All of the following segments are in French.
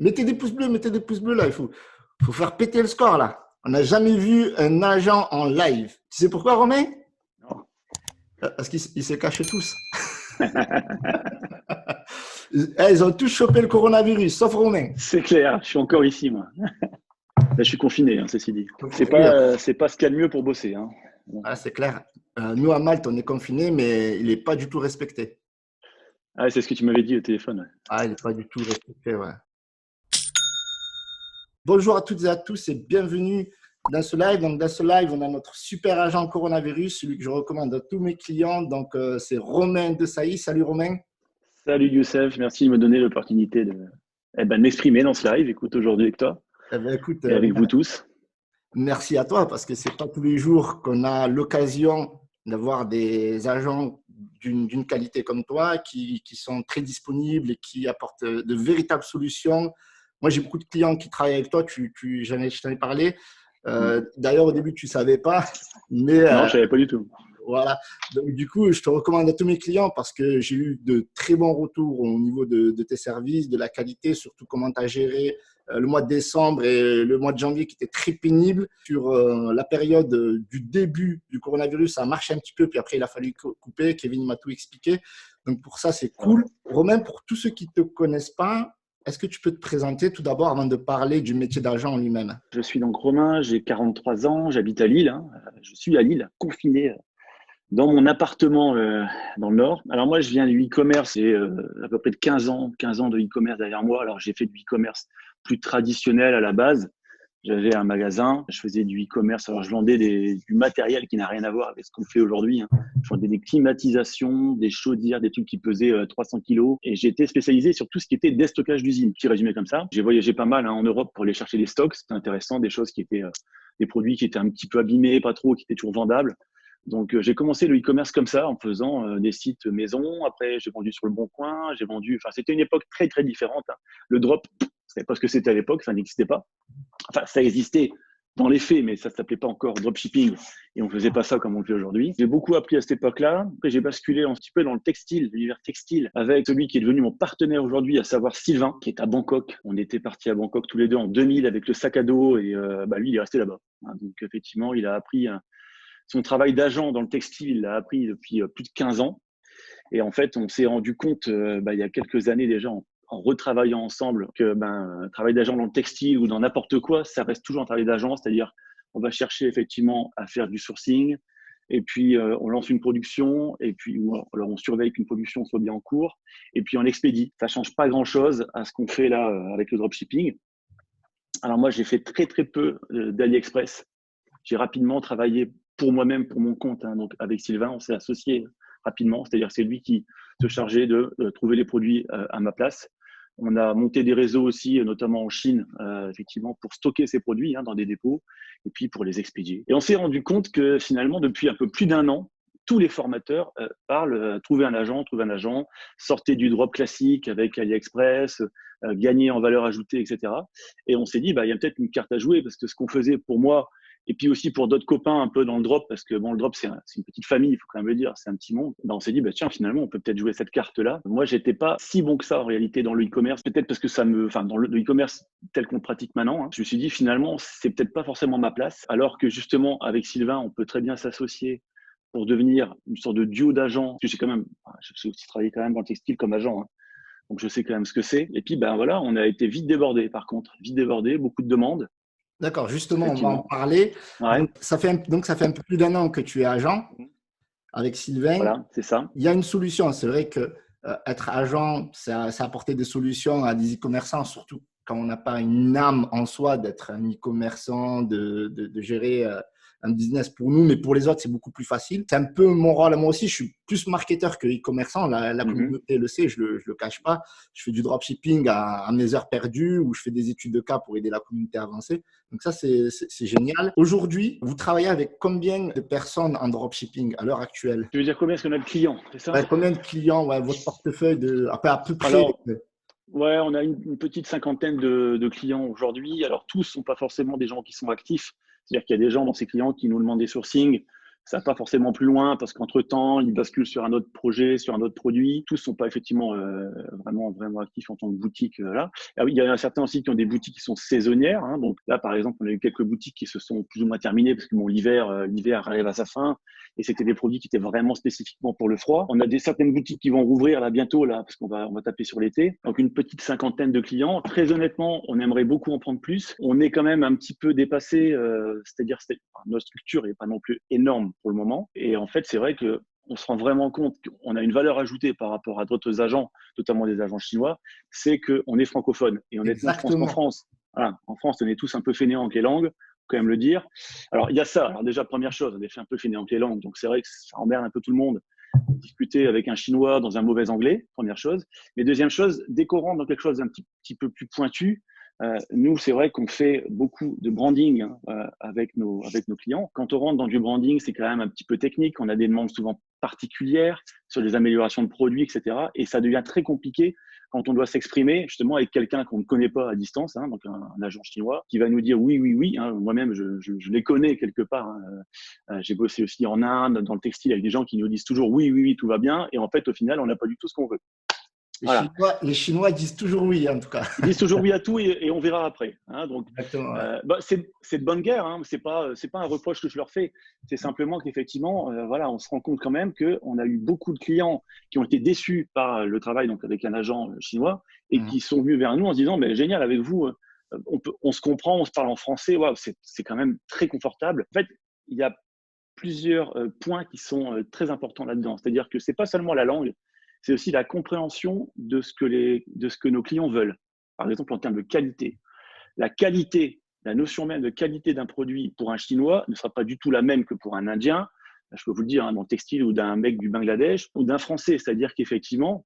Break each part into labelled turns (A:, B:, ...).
A: Mettez des pouces bleus là. Faut faire péter le score là. On n'a jamais vu un agent en live. Tu sais pourquoi, Romain?
B: Non.
A: Parce qu'ils se cachent tous. Ils ont tous chopé le coronavirus, sauf Romain.
B: C'est clair, je suis encore ici, moi. Là, je suis confiné, ceci dit. C'est
A: Oui,
B: pas, c'est pas ce qu'il y a de mieux pour bosser. Hein.
A: ah, c'est clair. Nous, à Malte, on est confinés, mais il n'est pas du tout respecté.
B: Ah, c'est ce que tu m'avais dit au téléphone. Ouais.
A: Ah, il n'est pas du tout respecté, ouais. Bonjour à toutes et à tous et bienvenue dans ce live. Donc, dans ce live, on a notre super agent coronavirus, celui que je recommande à tous mes clients. Donc, c'est Romain de Sailly. Salut Romain.
B: Salut Youssef, merci de me donner l'opportunité de m'exprimer dans ce live. Écoute, aujourd'hui avec toi
A: Eh bien, écoute,
B: et avec vous tous.
A: merci à toi parce que ce n'est pas tous les jours qu'on a l'occasion d'avoir des agents d'une qualité comme toi qui sont très disponibles et qui apportent de véritables solutions. Moi, j'ai beaucoup de clients qui travaillent avec toi, je t'en ai parlé. D'ailleurs, au début, tu ne savais pas, mais
B: Non, je savais pas du tout.
A: voilà. Donc, du coup, je te recommande à tous mes clients parce que j'ai eu de très bons retours au niveau de tes services, de la qualité, surtout comment tu as géré le mois de décembre et le mois de janvier qui était très pénible. Sur la période du début du coronavirus, ça a marché un petit peu, puis après, il a fallu couper. Kevin m'a tout expliqué. Donc, pour ça, c'est cool. Romain, pour tous ceux qui ne te connaissent pas, est-ce que tu peux te présenter tout d'abord avant de parler du métier d'agent en lui-même?
B: Je suis donc Romain, j'ai 43 ans, j'habite à Lille. Hein. Je suis à Lille, confiné dans mon appartement dans le Nord. Alors moi, je viens du e-commerce, j'ai à peu près de 15 ans de e-commerce derrière moi. Alors j'ai fait du e-commerce plus traditionnel à la base. J'avais un magasin, je faisais du e-commerce. Alors je vendais du matériel qui n'a rien à voir avec ce qu'on fait aujourd'hui. Hein. Je vendais des climatisations, des chaudières, des trucs qui pesaient 300 kilos. Et j'étais spécialisé sur tout ce qui était déstockage d'usine. Petit résumé comme ça. J'ai voyagé pas mal en Europe pour aller chercher des stocks. C'était intéressant, des choses qui étaient des produits qui étaient un petit peu abîmés, pas trop, qui étaient toujours vendables. Donc, j'ai commencé le e-commerce comme ça, en faisant des sites maison. Après, j'ai vendu sur le Bon Coin. J'ai vendu. Enfin, c'était une époque très, très différente. Hein. Le drop, je ne savais pas ce que c'était à l'époque. Ça n'existait pas. Enfin, ça existait dans les faits, mais ça ne s'appelait pas encore dropshipping. Et on ne faisait pas ça comme on le fait aujourd'hui. J'ai beaucoup appris à cette époque-là. Après, j'ai basculé un petit peu dans le textile, l'univers textile, avec celui qui est devenu mon partenaire aujourd'hui, à savoir Sylvain, qui est à Bangkok. On était partis à Bangkok tous les deux en 2000 avec le sac à dos. Et lui, il est resté là-bas. Hein. Donc, effectivement, il a appris son travail d'agent dans le textile, il l'a appris depuis plus de 15 ans. Et en fait, on s'est rendu compte il y a quelques années déjà, en retravaillant ensemble, que un travail d'agent dans le textile ou dans n'importe quoi, ça reste toujours un travail d'agent, c'est-à-dire on va chercher effectivement à faire du sourcing, et puis on lance une production, et puis alors on surveille qu'une production soit bien en cours, et puis on expédie. Ça change pas grand-chose à ce qu'on fait là avec le dropshipping. Alors moi, j'ai fait très très peu d'AliExpress. J'ai rapidement travaillé pour moi-même, pour mon compte. Hein. Donc, avec Sylvain, on s'est associé rapidement. C'est-à-dire, c'est lui qui se chargeait de trouver les produits à ma place. On a monté des réseaux aussi, notamment en Chine, effectivement, pour stocker ces produits dans des dépôts et puis pour les expédier. Et on s'est rendu compte que finalement, depuis un peu plus d'un an, tous les formateurs parlent trouver un agent, sortez du drop classique avec AliExpress, gagner en valeur ajoutée, etc. Et on s'est dit, il y a peut-être une carte à jouer parce que ce qu'on faisait pour moi, et puis aussi pour d'autres copains un peu dans le drop, parce que bon, le drop, c'est une petite famille, il faut quand même le dire, c'est un petit monde. On s'est dit, tiens, finalement, on peut peut-être jouer cette carte-là. Moi, j'étais pas si bon que ça en réalité dans le e-commerce, peut-être parce que dans le e-commerce tel qu'on le pratique maintenant, hein, je me suis dit, finalement, c'est peut-être pas forcément ma place, alors que justement, avec Sylvain, on peut très bien s'associer pour devenir une sorte de duo d'agents. J'ai aussi travaillé quand même dans le textile comme agent, hein. Donc je sais quand même ce que c'est. Et puis, voilà, on a été vite débordé, par contre, vite débordé, beaucoup de demandes.
A: D'accord, justement, on va en
B: Effectivement.
A: parler.
B: Ouais.
A: Ça fait un peu plus d'un an que tu es agent avec Sylvain.
B: Voilà, c'est ça.
A: Il y a une solution. C'est vrai que être agent, ça apporter des solutions à des e-commerçants, surtout quand on n'a pas une âme en soi d'être un e-commerçant, de gérer un business pour nous, mais pour les autres, c'est beaucoup plus facile. C'est un peu mon rôle à moi aussi. Je suis plus marketeur que e-commerçant. La communauté le sait, je le cache pas. Je fais du dropshipping à mes heures perdues ou je fais des études de cas pour aider la communauté à avancer. Donc ça, c'est génial. Aujourd'hui, vous travaillez avec combien de personnes en dropshipping à l'heure actuelle?
B: Tu veux dire combien est-ce qu'on a de clients, c'est ça?
A: Ouais, combien de clients, ouais, votre portefeuille à peu près?
B: Alors, ouais, on a une petite cinquantaine de clients aujourd'hui. Alors, tous ne sont pas forcément des gens qui sont actifs. C'est-à-dire qu'il y a des gens dans ces clients qui nous demandent des sourcings ça va pas forcément plus loin parce qu'entre-temps, ils basculent sur un autre projet, sur un autre produit. Tous sont pas effectivement vraiment actifs en tant que boutique. Là. Ah oui, il y en a certains aussi qui ont des boutiques qui sont saisonnières. Hein. Donc là, par exemple, on a eu quelques boutiques qui se sont plus ou moins terminées parce que bon, l'hiver arrive à sa fin et c'était des produits qui étaient vraiment spécifiquement pour le froid. On a certaines boutiques qui vont rouvrir là bientôt là parce qu'on va taper sur l'été. Donc une petite cinquantaine de clients. Très honnêtement, on aimerait beaucoup en prendre plus. On est quand même un petit peu dépassé, c'est-à-dire notre structure n'est pas non plus énorme pour le moment. Et en fait, c'est vrai que on se rend vraiment compte qu'on a une valeur ajoutée par rapport à d'autres agents, notamment des agents chinois, c'est qu'on est francophone. Et honnêtement, je pense qu'en France, voilà, en France, on est tous un peu fainéants avec les langues, faut quand même le dire. Alors, il y a ça. Alors déjà, première chose, on est fait un peu fainéants avec les langues, donc c'est vrai que ça emmerde un peu tout le monde. Discuter avec un Chinois dans un mauvais anglais, première chose. Mais deuxième chose, dès qu'on rentre dans quelque chose d'un petit peu plus pointu, nous, c'est vrai qu'on fait beaucoup de branding avec nos clients. Quand on rentre dans du branding, c'est quand même un petit peu technique. On a des demandes souvent particulières sur des améliorations de produits, etc. Et ça devient très compliqué quand on doit s'exprimer justement avec quelqu'un qu'on ne connaît pas à distance, hein, donc un agent chinois, qui va nous dire oui, oui, oui. Hein, moi-même, je les connais quelque part. Hein. J'ai bossé aussi en Inde, dans le textile, avec des gens qui nous disent toujours oui, oui, oui, tout va bien. Et en fait, au final, on n'a pas du tout ce qu'on veut.
A: Voilà. Les Chinois disent toujours oui, en tout cas.
B: Ils disent toujours oui à tout et on verra après. Hein. Donc,
A: Exactement. Ouais.
B: c'est de bonne guerre. Hein. C'est pas un reproche que je leur fais. C'est simplement qu'effectivement, voilà, on se rend compte quand même qu'on a eu beaucoup de clients qui ont été déçus par le travail donc avec un agent chinois et qui sont venus vers nous en se disant, mais génial, avec vous, on se comprend, on se parle en français. Wow, c'est quand même très confortable. En fait, il y a plusieurs points qui sont très importants là-dedans. C'est-à-dire que c'est pas seulement la langue, c'est aussi la compréhension de ce que nos clients veulent. Par exemple, en termes de qualité. La qualité, la notion même de qualité d'un produit pour un Chinois ne sera pas du tout la même que pour un Indien. Je peux vous le dire, hein, dans le textile ou d'un mec du Bangladesh ou d'un Français. C'est-à-dire qu'effectivement,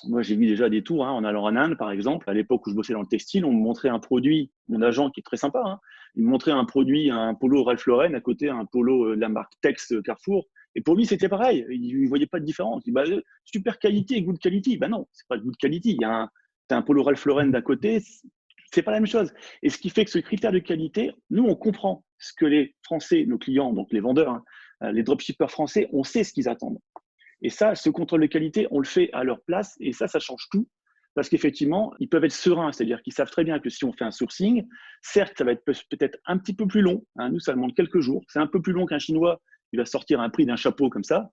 B: moi, j'ai vu déjà des tours, hein, en allant en Inde, par exemple. À l'époque où je bossais dans le textile, on me montrait un produit, mon agent qui est très sympa, hein, il me montrait un produit, un polo Ralph Lauren, à côté un polo de la marque Tex Carrefour. Et pour lui, c'était pareil. Il ne voyait pas de différence. Il dit, bah, super qualité, good quality. Ben non, c'est pas good quality. T'as un polo Ralph Lauren d'à côté, c'est pas la même chose. Et ce qui fait que ce critère de qualité, nous, on comprend ce que les Français, nos clients, donc les vendeurs, hein, les dropshippers français, on sait ce qu'ils attendent. Et ça, ce contrôle de qualité, on le fait à leur place et ça change tout. Parce qu'effectivement, ils peuvent être sereins, c'est-à-dire qu'ils savent très bien que si on fait un sourcing, certes, ça va être peut-être un petit peu plus long. Hein, nous, ça demande quelques jours. C'est un peu plus long qu'un Chinois qui va sortir un prix d'un chapeau comme ça.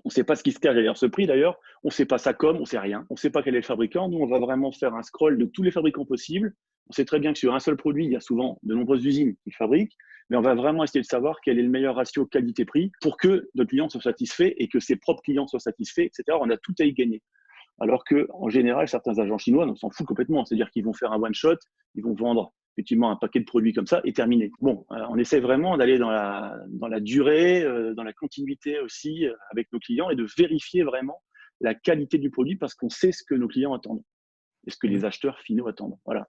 B: On ne sait pas ce qui se cache derrière ce prix d'ailleurs. On ne sait pas sa com, on ne sait rien. On ne sait pas quel est le fabricant. Nous, on va vraiment faire un scroll de tous les fabricants possibles. On sait très bien que sur un seul produit, il y a souvent de nombreuses usines qui le fabriquent. Mais on va vraiment essayer de savoir quel est le meilleur ratio qualité-prix pour que nos clients soient satisfaits et que ses propres clients soient satisfaits, etc. On a tout à y gagner. Alors qu'en général, certains agents chinois s'en foutent complètement. C'est-à-dire qu'ils vont faire un one-shot, ils vont vendre effectivement un paquet de produits comme ça et terminé. Bon, on essaie vraiment d'aller dans la durée, dans la continuité aussi avec nos clients et de vérifier vraiment la qualité du produit parce qu'on sait ce que nos clients attendent et ce que les acheteurs finaux attendent. Voilà.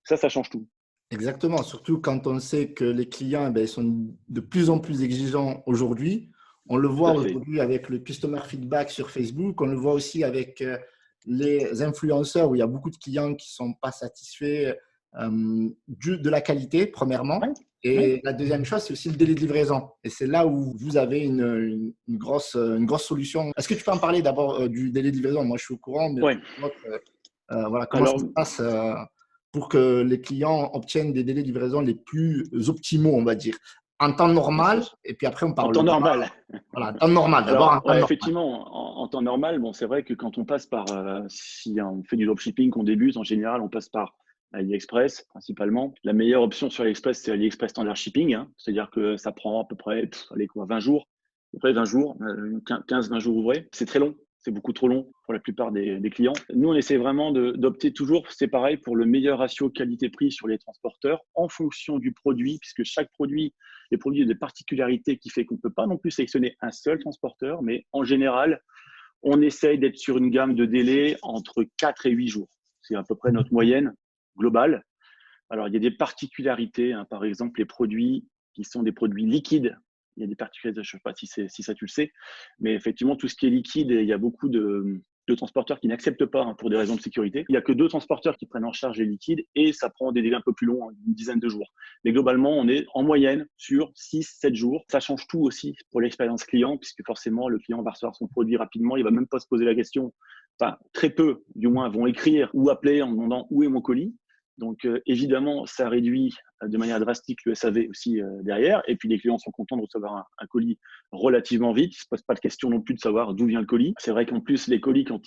B: Ça change tout.
A: Exactement, surtout quand on sait que les clients sont de plus en plus exigeants aujourd'hui. On le voit aujourd'hui avec le customer feedback sur Facebook, on le voit aussi avec les influenceurs où il y a beaucoup de clients qui ne sont pas satisfaits de la qualité, premièrement.
B: Ouais.
A: Et la deuxième chose, c'est aussi le délai de livraison. Et c'est là où vous avez une grosse solution. Est-ce que tu peux en parler d'abord du délai de livraison? Moi, je suis au courant, mais voilà, comment ça se passe pour que les clients obtiennent des délais de livraison les plus optimaux, on va dire, en temps normal, et puis après on parle.
B: En temps normal.
A: Voilà, en temps normal, d'abord en temps normal.
B: Effectivement, en temps normal, bon, c'est vrai que quand on passe par, si on fait du dropshipping, qu'on débute, en général, on passe par AliExpress principalement. La meilleure option sur AliExpress, c'est AliExpress Standard Shipping, hein, c'est-à-dire que ça prend à peu près 20 jours, à peu près 20 jours, 15-20 jours ouvrés. C'est très long. C'est beaucoup trop long pour la plupart des clients. Nous, on essaie vraiment d'opter toujours, c'est pareil, pour le meilleur ratio qualité-prix sur les transporteurs en fonction du produit, puisque chaque produit, les produits ont des particularités qui fait qu'on ne peut pas non plus sélectionner un seul transporteur, mais en général, on essaye d'être sur une gamme de délai entre 4 et 8 jours. C'est à peu près notre moyenne globale. Alors, il y a des particularités, hein, par exemple, les produits qui sont des produits liquides. Il y a des particularités, je ne sais pas si ça tu le sais, mais effectivement, tout ce qui est liquide, il y a beaucoup de de transporteurs qui n'acceptent pas pour des raisons de sécurité. Il n'y a que 2 transporteurs qui prennent en charge les liquides et ça prend des délais un peu plus longs, une dizaine de jours. Mais globalement, on est en moyenne sur 6-7 jours. Ça change tout aussi pour l'expérience client puisque forcément, le client va recevoir son produit rapidement. Il ne va même pas se poser la question. Enfin, très peu, du moins, vont écrire ou appeler en demandant où est mon colis. Donc, évidemment, ça réduit de manière drastique le SAV aussi derrière. Et puis, les clients sont contents de recevoir un colis relativement vite. Ils ne se posent pas de question non plus de savoir d'où vient le colis. C'est vrai qu'en plus, les colis, quand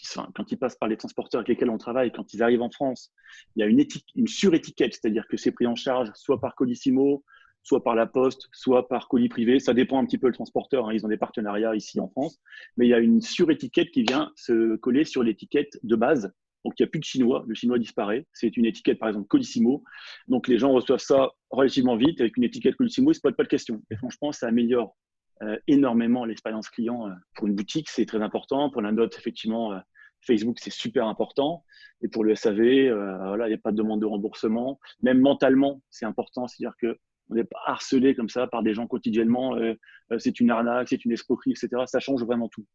B: ils passent par les transporteurs avec lesquels on travaille, quand ils arrivent en France, il y a une surétiquette, c'est-à-dire que c'est pris en charge soit par Colissimo, soit par la Poste, soit par colis privé. Ça dépend un petit peu le transporteur. Ils ont des partenariats ici en France. Mais il y a une surétiquette qui vient se coller sur l'étiquette de base. Donc, il n'y a plus de chinois. Le chinois disparaît. C'est une étiquette, par exemple, Colissimo. Donc, les gens reçoivent ça relativement vite. Avec une étiquette Colissimo, ils ne se posent pas de questions. Et franchement, ça améliore énormément l'expérience client. Pour une boutique, c'est très important. Pour la note, effectivement, Facebook, c'est super important. Et pour le SAV, voilà, il n'y a pas de demande de remboursement. Même mentalement, c'est important. C'est-à-dire qu'on n'est pas harcelé comme ça par des gens quotidiennement. C'est une arnaque, c'est une escroquerie, etc. Ça change vraiment tout.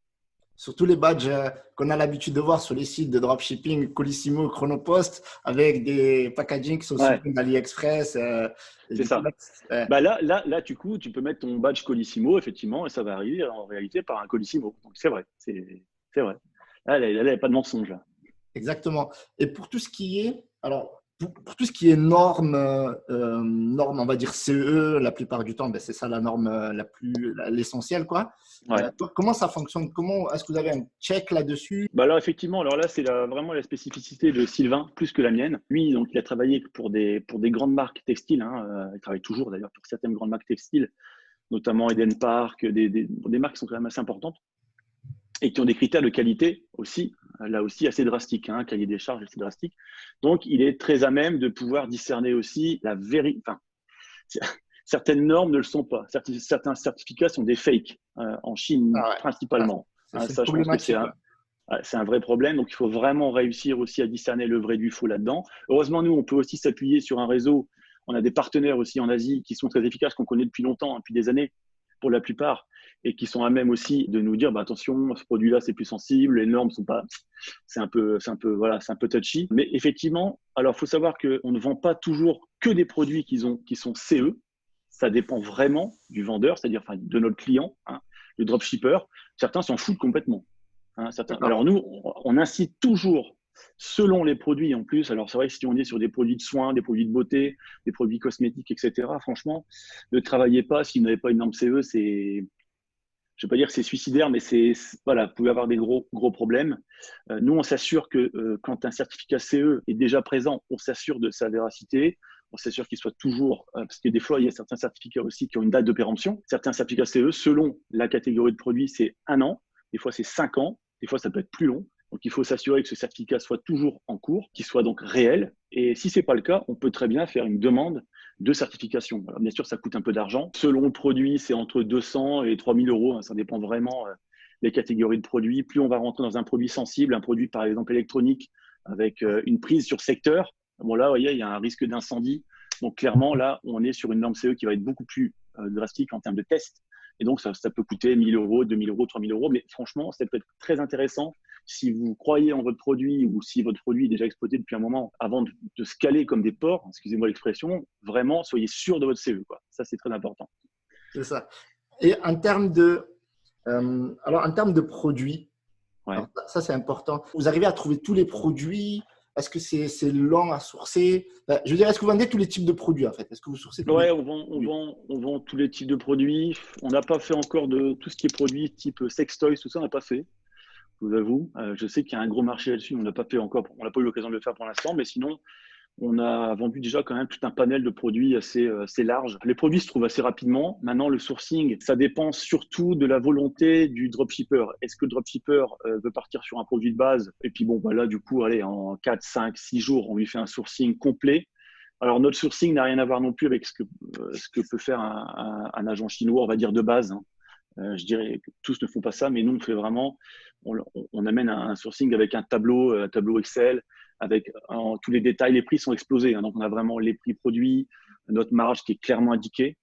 A: Surtout les badges qu'on a l'habitude de voir sur les sites de dropshipping, Colissimo, Chronopost, avec des packaging qui sont
B: Ouais.
A: sur AliExpress.
B: C'est ça. Bah là, du coup, tu peux mettre ton badge Colissimo, effectivement, et ça va arriver en réalité par un Colissimo. Donc, c'est vrai. C'est vrai. Là, il n'y a pas de mensonge. Là.
A: Exactement. Et pour tout ce qui est, alors, pour tout ce qui est normes, on va dire CE, la plupart du temps, ben, c'est ça la norme l'essentielle, quoi.
B: Ouais.
A: Comment ça fonctionne? Comment est-ce que vous avez un check là-dessus?
B: Bah là, effectivement, alors là, c'est vraiment la spécificité de Sylvain, plus que la mienne. Lui, donc, il a travaillé pour des grandes marques textiles. Il travaille toujours d'ailleurs pour certaines grandes marques textiles, notamment Eden Park, des marques qui sont quand même assez importantes et qui ont des critères de qualité aussi, là aussi assez drastiques, cahier des charges assez drastique. Donc, il est très à même de pouvoir discerner aussi la vérité. Enfin, certaines normes ne le sont pas. Certains certificats sont des fakes en Chine principalement.
A: C'est
B: Je pense que c'est un vrai problème. Donc, il faut vraiment réussir aussi à discerner le vrai du faux là-dedans. Heureusement, nous, on peut aussi s'appuyer sur un réseau. On a des partenaires aussi en Asie qui sont très efficaces, qu'on connaît depuis longtemps, depuis des années, pour la plupart, et qui sont à même aussi de nous dire, bah, attention, ce produit-là, c'est plus sensible, les normes sont pas, c'est un peu touchy. Mais effectivement, alors, il faut savoir qu'on ne vend pas toujours que des produits qui sont CE. Ça dépend vraiment du vendeur, c'est-à-dire de notre client, le dropshipper. Certains s'en foutent complètement. Alors nous, on incite toujours, selon les produits en plus. Alors c'est vrai que si on est sur des produits de soins, des produits de beauté, des produits cosmétiques, etc., franchement, ne travaillez pas si vous n'avez pas une norme CE. Je ne vais pas dire que c'est suicidaire, mais voilà, vous pouvez avoir des gros problèmes. Nous, on s'assure que quand un certificat CE est déjà présent, on s'assure de sa véracité. On s'assure qu'il soit toujours, parce que des fois, il y a certains certificats aussi qui ont une date de péremption. Certains certificats CE, selon la catégorie de produit, c'est 1 an. Des fois, c'est 5 ans. Des fois, ça peut être plus long. Donc, il faut s'assurer que ce certificat soit toujours en cours, qu'il soit donc réel. Et si ce n'est pas le cas, on peut très bien faire une demande de certification. Alors, bien sûr, ça coûte un peu d'argent. Selon le produit, c'est entre 200 et 3 000 euros. Ça dépend vraiment des catégories de produits. Plus on va rentrer dans un produit sensible, un produit par exemple électronique avec une prise sur secteur, bon là, vous voyez, il y a un risque d'incendie. Donc, clairement, là, on est sur une norme CE qui va être beaucoup plus drastique en termes de tests. Et donc, ça peut coûter 1 000 euros, 2 000 euros, 3 000 euros. Mais franchement, ça peut être très intéressant si vous croyez en votre produit ou si votre produit est déjà exploité depuis un moment avant de se caler comme des porcs, excusez-moi l'expression, vraiment, soyez sûr de votre CE, quoi. Ça, c'est très important.
A: C'est ça. Et en termes de produits,
B: ouais.
A: Alors, ça, c'est important. Vous arrivez à trouver tous les produits? Est-ce que c'est long à sourcer? Je veux dire, est-ce que vous vendez tous les types de produits en fait? Est-ce que vous sourcez tous
B: Ouais, on vend tous les types de produits. On n'a pas fait encore de tout ce qui est produit type sextoys, tout ça, on n'a pas fait. Je vous avoue. Je sais qu'il y a un gros marché là-dessus, on n'a pas fait encore, on n'a pas eu l'occasion de le faire pour l'instant, mais sinon, on a vendu déjà quand même tout un panel de produits assez large. Les produits se trouvent assez rapidement. Maintenant, le sourcing, ça dépend surtout de la volonté du dropshipper. Est-ce que le dropshipper veut partir sur un produit de base? Et puis bon, bah là, du coup, allez, en 4, 5, 6 jours, on lui fait un sourcing complet. Alors, notre sourcing n'a rien à voir non plus avec ce que peut faire un agent chinois, on va dire de base. Je dirais que tous ne font pas ça, mais nous, on fait vraiment, on amène un sourcing avec un tableau Excel, avec tous les détails. Les prix sont explosés. Donc, on a vraiment les prix produits, notre marge qui est clairement indiquée,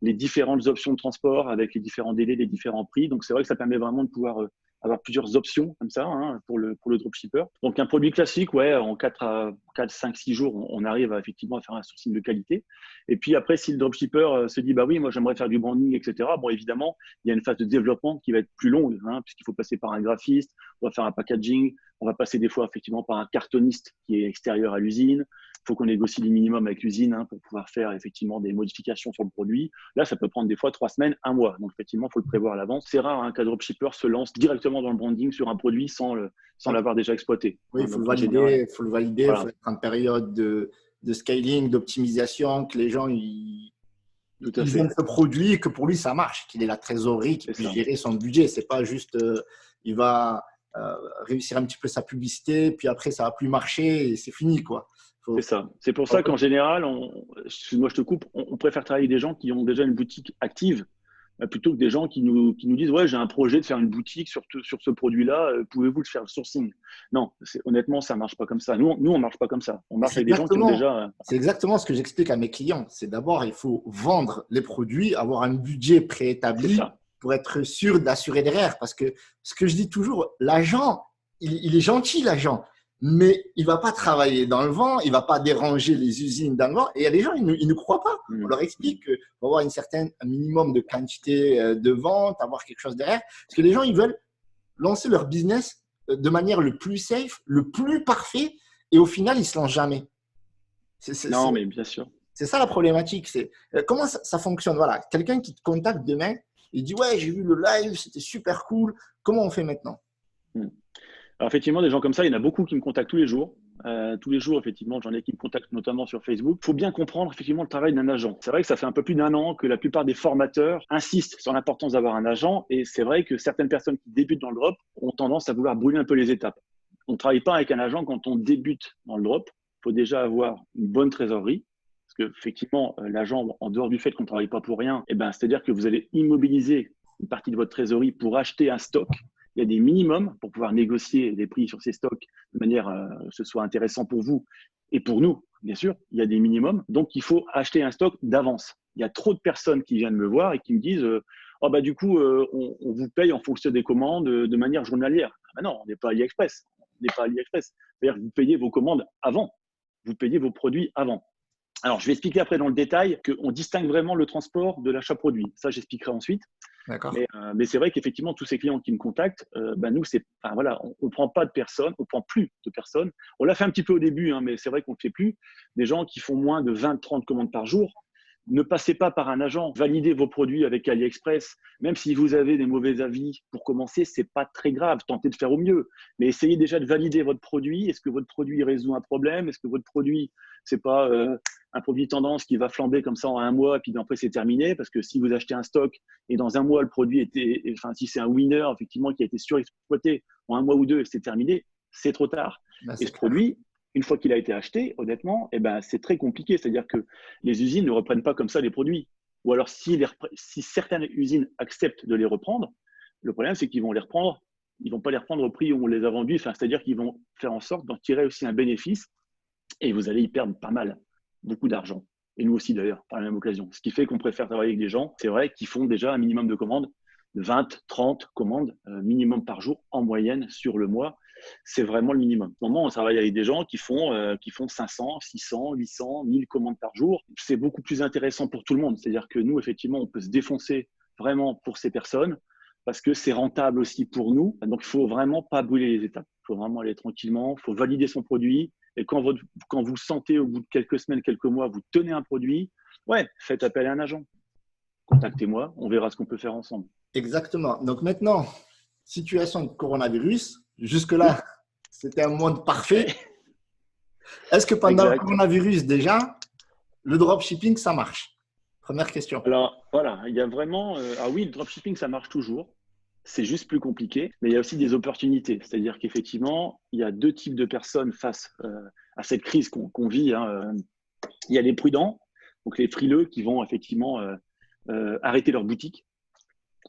B: les différentes options de transport avec les différents délais, les différents prix. Donc, c'est vrai que ça permet vraiment de pouvoir avoir plusieurs options comme ça pour le dropshipper. Donc un produit classique, ouais, en 4, 5, 6 jours, on arrive effectivement à faire un sourcing de qualité. Et puis après, si le dropshipper se dit, bah oui, moi j'aimerais faire du branding, etc., bon, évidemment, il y a une phase de développement qui va être plus longue, puisqu'il faut passer par un graphiste, on va faire un packaging, on va passer des fois effectivement par un cartoniste qui est extérieur à l'usine. Il faut qu'on négocie les minimums avec l'usine pour pouvoir faire effectivement des modifications sur le produit. Là, ça peut prendre des fois 3 semaines, 1 mois. Donc effectivement, il faut le prévoir à l'avance. C'est rare qu'un dropshipper se lance directement dans le branding sur un produit sans l'avoir déjà exploité.
A: Oui, il faut le valider, il faut être en période de scaling, d'optimisation, que les gens ils aiment ce produit et que pour lui ça marche, qu'il ait la trésorerie, qu'il puisse gérer son budget. C'est pas juste il va réussir un petit peu sa publicité, puis après ça va plus marcher et c'est fini, quoi.
B: C'est ça. C'est pour ça qu'en général, moi je te coupe, on préfère travailler avec des gens qui ont déjà une boutique active plutôt que des gens qui nous disent ouais, j'ai un projet de faire une boutique sur ce produit-là, pouvez-vous le faire le sourcing? Non, honnêtement, ça marche pas comme ça. Nous on marche pas comme ça. On marche avec des gens qui ont déjà.
A: C'est exactement ce que j'explique à mes clients. C'est d'abord, il faut vendre les produits, avoir un budget préétabli pour être sûr d'assurer derrière. Parce que ce que je dis toujours, l'agent, il est gentil, l'agent. Mais il ne va pas travailler dans le vent, il ne va pas déranger les usines dans le vent. Et il y a des gens, ils ne croient pas. On leur explique qu'il faut avoir un minimum de quantité de vente, avoir quelque chose derrière. Parce que les gens, ils veulent lancer leur business de manière le plus safe, le plus parfait. Et au final, ils ne se lancent jamais.
B: Mais bien sûr.
A: C'est ça la problématique. Comment ça fonctionne? Voilà, quelqu'un qui te contacte demain, il dit « Ouais, j'ai vu le live, c'était super cool. Comment on fait maintenant ?»
B: Alors effectivement, des gens comme ça, il y en a beaucoup qui me contactent tous les jours. Tous les jours, effectivement, j'en ai qui me contactent notamment sur Facebook. Il faut bien comprendre effectivement le travail d'un agent. C'est vrai que ça fait un peu plus d'1 an que la plupart des formateurs insistent sur l'importance d'avoir un agent. Et c'est vrai que certaines personnes qui débutent dans le drop ont tendance à vouloir brûler un peu les étapes. On ne travaille pas avec un agent quand on débute dans le drop. Il faut déjà avoir une bonne trésorerie. Parce que effectivement, l'agent, en dehors du fait qu'on ne travaille pas pour rien, c'est-à-dire que vous allez immobiliser une partie de votre trésorerie pour acheter un stock. Il y a des minimums pour pouvoir négocier des prix sur ces stocks de manière que ce soit intéressant pour vous et pour nous, bien sûr. Il y a des minimums. Donc, il faut acheter un stock d'avance. Il y a trop de personnes qui viennent me voir et qui me disent du coup, on vous paye en fonction des commandes de manière journalière. Non, on n'est pas AliExpress. C'est-à-dire que vous payez vos commandes avant. Vous payez vos produits avant. Alors, je vais expliquer après dans le détail qu'on distingue vraiment le transport de l'achat produit. Ça, j'expliquerai ensuite.
A: D'accord.
B: Mais c'est vrai qu'effectivement, tous ces clients qui me contactent, nous, on ne prend pas de personnes, on ne prend plus de personnes. On l'a fait un petit peu au début, mais c'est vrai qu'on ne le fait plus. Des gens qui font moins de 20-30 commandes par jour, ne passez pas par un agent. Validez vos produits avec AliExpress. Même si vous avez des mauvais avis pour commencer, ce n'est pas très grave. Tentez de faire au mieux. Mais essayez déjà de valider votre produit. Est-ce que votre produit résout un problème? Est-ce que votre produit, ce n'est pas un produit tendance qui va flamber comme ça en 1 mois et puis après c'est terminé? Parce que si vous achetez un stock et dans 1 mois, le produit si c'est un winner, effectivement, qui a été surexploité en 1 mois ou 2 et c'est terminé, c'est trop tard. Et ce produit, une fois qu'il a été acheté, honnêtement, c'est très compliqué. C'est-à-dire que les usines ne reprennent pas comme ça les produits. Ou alors, si certaines usines acceptent de les reprendre, le problème, c'est qu'ils vont les reprendre. Ils ne vont pas les reprendre au prix où on les a vendus. C'est-à-dire qu'ils vont faire en sorte d'en tirer aussi un bénéfice et vous allez y perdre pas mal, beaucoup d'argent. Et nous aussi, d'ailleurs, par la même occasion. Ce qui fait qu'on préfère travailler avec des gens, c'est vrai, qui font déjà un minimum de commandes, 20, 30 commandes minimum par jour en moyenne sur le mois. C'est vraiment le minimum. Au moment, on travaille avec des gens qui font 500, 600, 800, 1000 commandes par jour. C'est beaucoup plus intéressant pour tout le monde. C'est-à-dire que nous, effectivement, on peut se défoncer vraiment pour ces personnes parce que c'est rentable aussi pour nous. Donc, il ne faut vraiment pas brûler les étapes. Il faut vraiment aller tranquillement. Il faut valider son produit. Et quand vous sentez au bout de quelques semaines, quelques mois, vous tenez un produit, faites appel à un agent. Contactez-moi, on verra ce qu'on peut faire ensemble.
A: Exactement. Donc maintenant, situation de coronavirus. Jusque-là, c'était un monde parfait. Est-ce que pendant le coronavirus, déjà, le dropshipping, ça marche? Première question.
B: Alors, voilà, il y a vraiment… oui, le dropshipping, ça marche toujours. C'est juste plus compliqué, mais il y a aussi des opportunités. C'est-à-dire qu'effectivement, il y a 2 types de personnes face à cette crise qu'on vit. Il y a les prudents, donc les frileux qui vont effectivement arrêter leur boutique,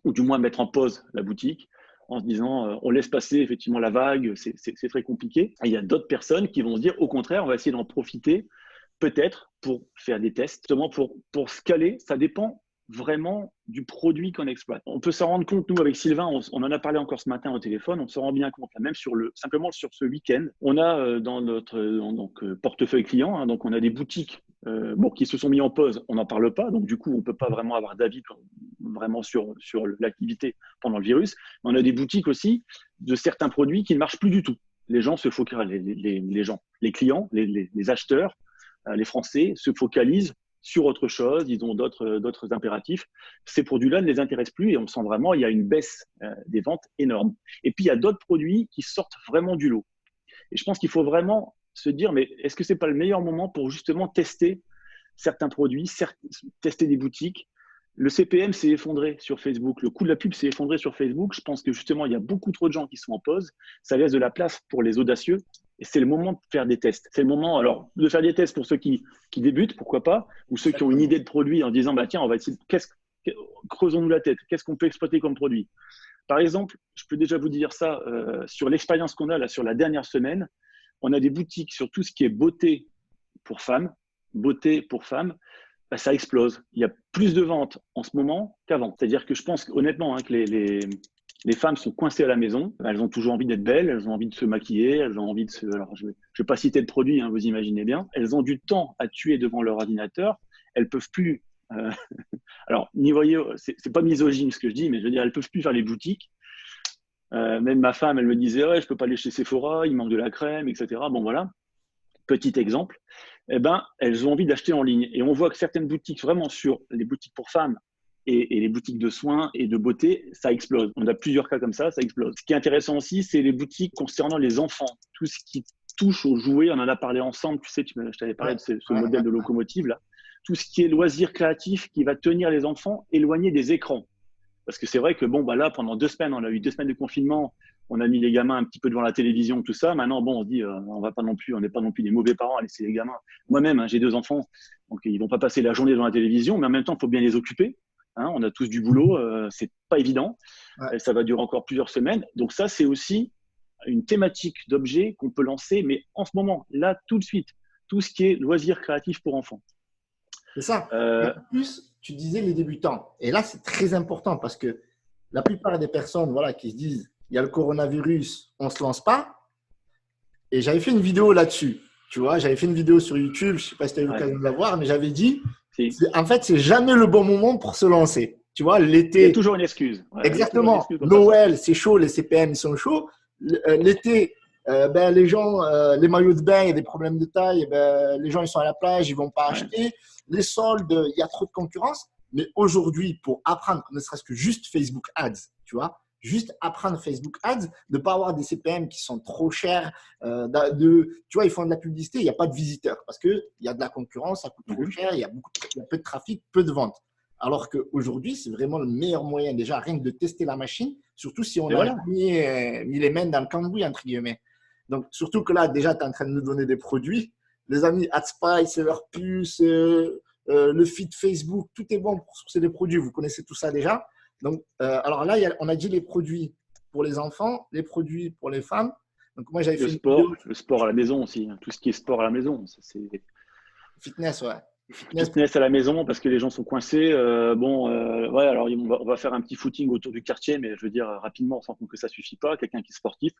B: ou du moins mettre en pause la boutique, en se disant on laisse passer effectivement la vague, c'est très compliqué. Et il y a d'autres personnes qui vont se dire au contraire, on va essayer d'en profiter peut-être pour faire des tests, justement pour se caler. Ça dépend vraiment du produit qu'on exploite. On peut s'en rendre compte, nous, avec Sylvain, on en a parlé encore ce matin au téléphone, on s'en rend bien compte, là, même simplement sur ce week-end, on a dans notre portefeuille client, hein, donc on a des boutiques qui se sont mis en pause, on n'en parle pas, donc du coup, on ne peut pas vraiment avoir d'avis vraiment sur l'activité pendant le virus. Mais on a des boutiques aussi de certains produits qui ne marchent plus du tout. Les gens se focalisent, les clients, les acheteurs, les Français se focalisent sur autre chose, ils ont d'autres impératifs. Ces produits-là ne les intéressent plus et on sent vraiment il y a une baisse des ventes énorme. Et puis, il y a d'autres produits qui sortent vraiment du lot. Et je pense qu'il faut vraiment se dire, mais est-ce que ce n'est pas le meilleur moment pour justement tester certains produits, tester des boutiques? Le CPM s'est effondré sur Facebook, le coût de la pub s'est effondré sur Facebook. Je pense que justement, il y a beaucoup trop de gens qui sont en pause. Ça laisse de la place pour les audacieux. Et c'est le moment de faire des tests. C'est le moment alors de faire des tests pour ceux qui débutent, pourquoi pas, ou ceux qui ont une idée de produit en disant, bah, tiens, on va essayer, creusons-nous la tête, qu'est-ce qu'on peut exploiter comme produit? Par exemple, je peux déjà vous dire ça, sur l'expérience qu'on a là sur la dernière semaine, on a des boutiques sur tout ce qui est beauté pour femmes, bah, ça explose. Il y a plus de ventes en ce moment qu'avant. C'est-à-dire que je pense honnêtement que les femmes sont coincées à la maison. Elles ont toujours envie d'être belles, elles ont envie de se maquiller, elles ont envie de se… Alors, je ne vais pas citer de produits, hein, vous imaginez bien. Elles ont du temps à tuer devant leur ordinateur. Elles peuvent plus… Alors, n'y voyez, c'est pas misogyne ce que je dis, mais je veux dire, elles peuvent plus faire les boutiques. Même ma femme, elle me disait, ouais, je peux pas aller chez Sephora, il manque de la crème, etc. Bon, voilà. Petit exemple. Eh ben, elles ont envie d'acheter en ligne. Et on voit que certaines boutiques, vraiment sur les boutiques pour femmes, et les boutiques de soins et de beauté, ça explose. On a plusieurs cas comme ça explose. Ce qui est intéressant aussi, c'est les boutiques concernant les enfants. Tout ce qui touche aux jouets, on en a parlé ensemble, tu sais, je t'avais parlé de ce modèle de locomotive là. Tout ce qui est loisirs créatifs qui va tenir les enfants éloignés des écrans. Parce que c'est vrai que bon, bah là, pendant 2 semaines, on a eu 2 semaines de confinement, on a mis les gamins un petit peu devant la télévision, tout ça. Maintenant, bon, on se dit, on n'est pas non plus des mauvais parents à laisser les gamins. Moi-même, hein, j'ai 2 enfants, donc ils vont pas passer la journée devant la télévision, mais en même temps, il faut bien les occuper. Hein, on a tous du boulot, c'est pas évident. Ouais. Et ça va durer encore plusieurs semaines. Donc ça, c'est aussi une thématique d'objet qu'on peut lancer, mais en ce moment, là, tout de suite, tout ce qui est loisirs créatifs pour enfants.
A: C'est ça. En plus, tu disais les débutants. Et là, c'est très important parce que la plupart des personnes qui se disent il y a le coronavirus, on ne se lance pas. Et j'avais fait une vidéo là-dessus. Tu vois, j'avais fait une vidéo sur YouTube. Je ne sais pas si tu as eu l'occasion de la voir, mais j'avais dit en fait, c'est jamais le bon moment pour se lancer. Tu vois, l'été.
B: Il y a toujours une excuse.
A: Ouais, exactement. Noël, c'est chaud, les CPM sont chauds. L'été, les gens, les maillots de bain, il y a des problèmes de taille. Les gens, ils sont à la plage, ils ne vont pas acheter. Les soldes, il y a trop de concurrence. Mais aujourd'hui, pour apprendre, ne serait-ce que juste Facebook Ads, tu vois, juste apprendre Facebook Ads, de ne pas avoir des CPM qui sont trop chers. Tu vois, ils font de la publicité, il n'y a pas de visiteurs parce qu'il y a de la concurrence, ça coûte trop cher, il y a peu de trafic, peu de ventes. Alors qu'aujourd'hui, c'est vraiment le meilleur moyen déjà, rien que de tester la machine, surtout si on a mis les mains dans le cambouis, entre guillemets. Donc, surtout que là, déjà, tu es en train de nous donner des produits. Les amis, AdSpice, leur puce, le feed Facebook, tout est bon pour sourcer des produits. Vous connaissez tout ça déjà. Donc, alors là, on a dit les produits pour les enfants, les produits pour les femmes. Donc, moi, j'avais fait
B: le sport à la maison aussi. Hein. Tout ce qui est sport à la maison. Ça, c'est…
A: Fitness, ouais.
B: Fitness à la maison parce que les gens sont coincés. Alors on va faire un petit footing autour du quartier, mais je veux dire rapidement, on se rend compte que ça suffit pas. Quelqu'un qui est sportif,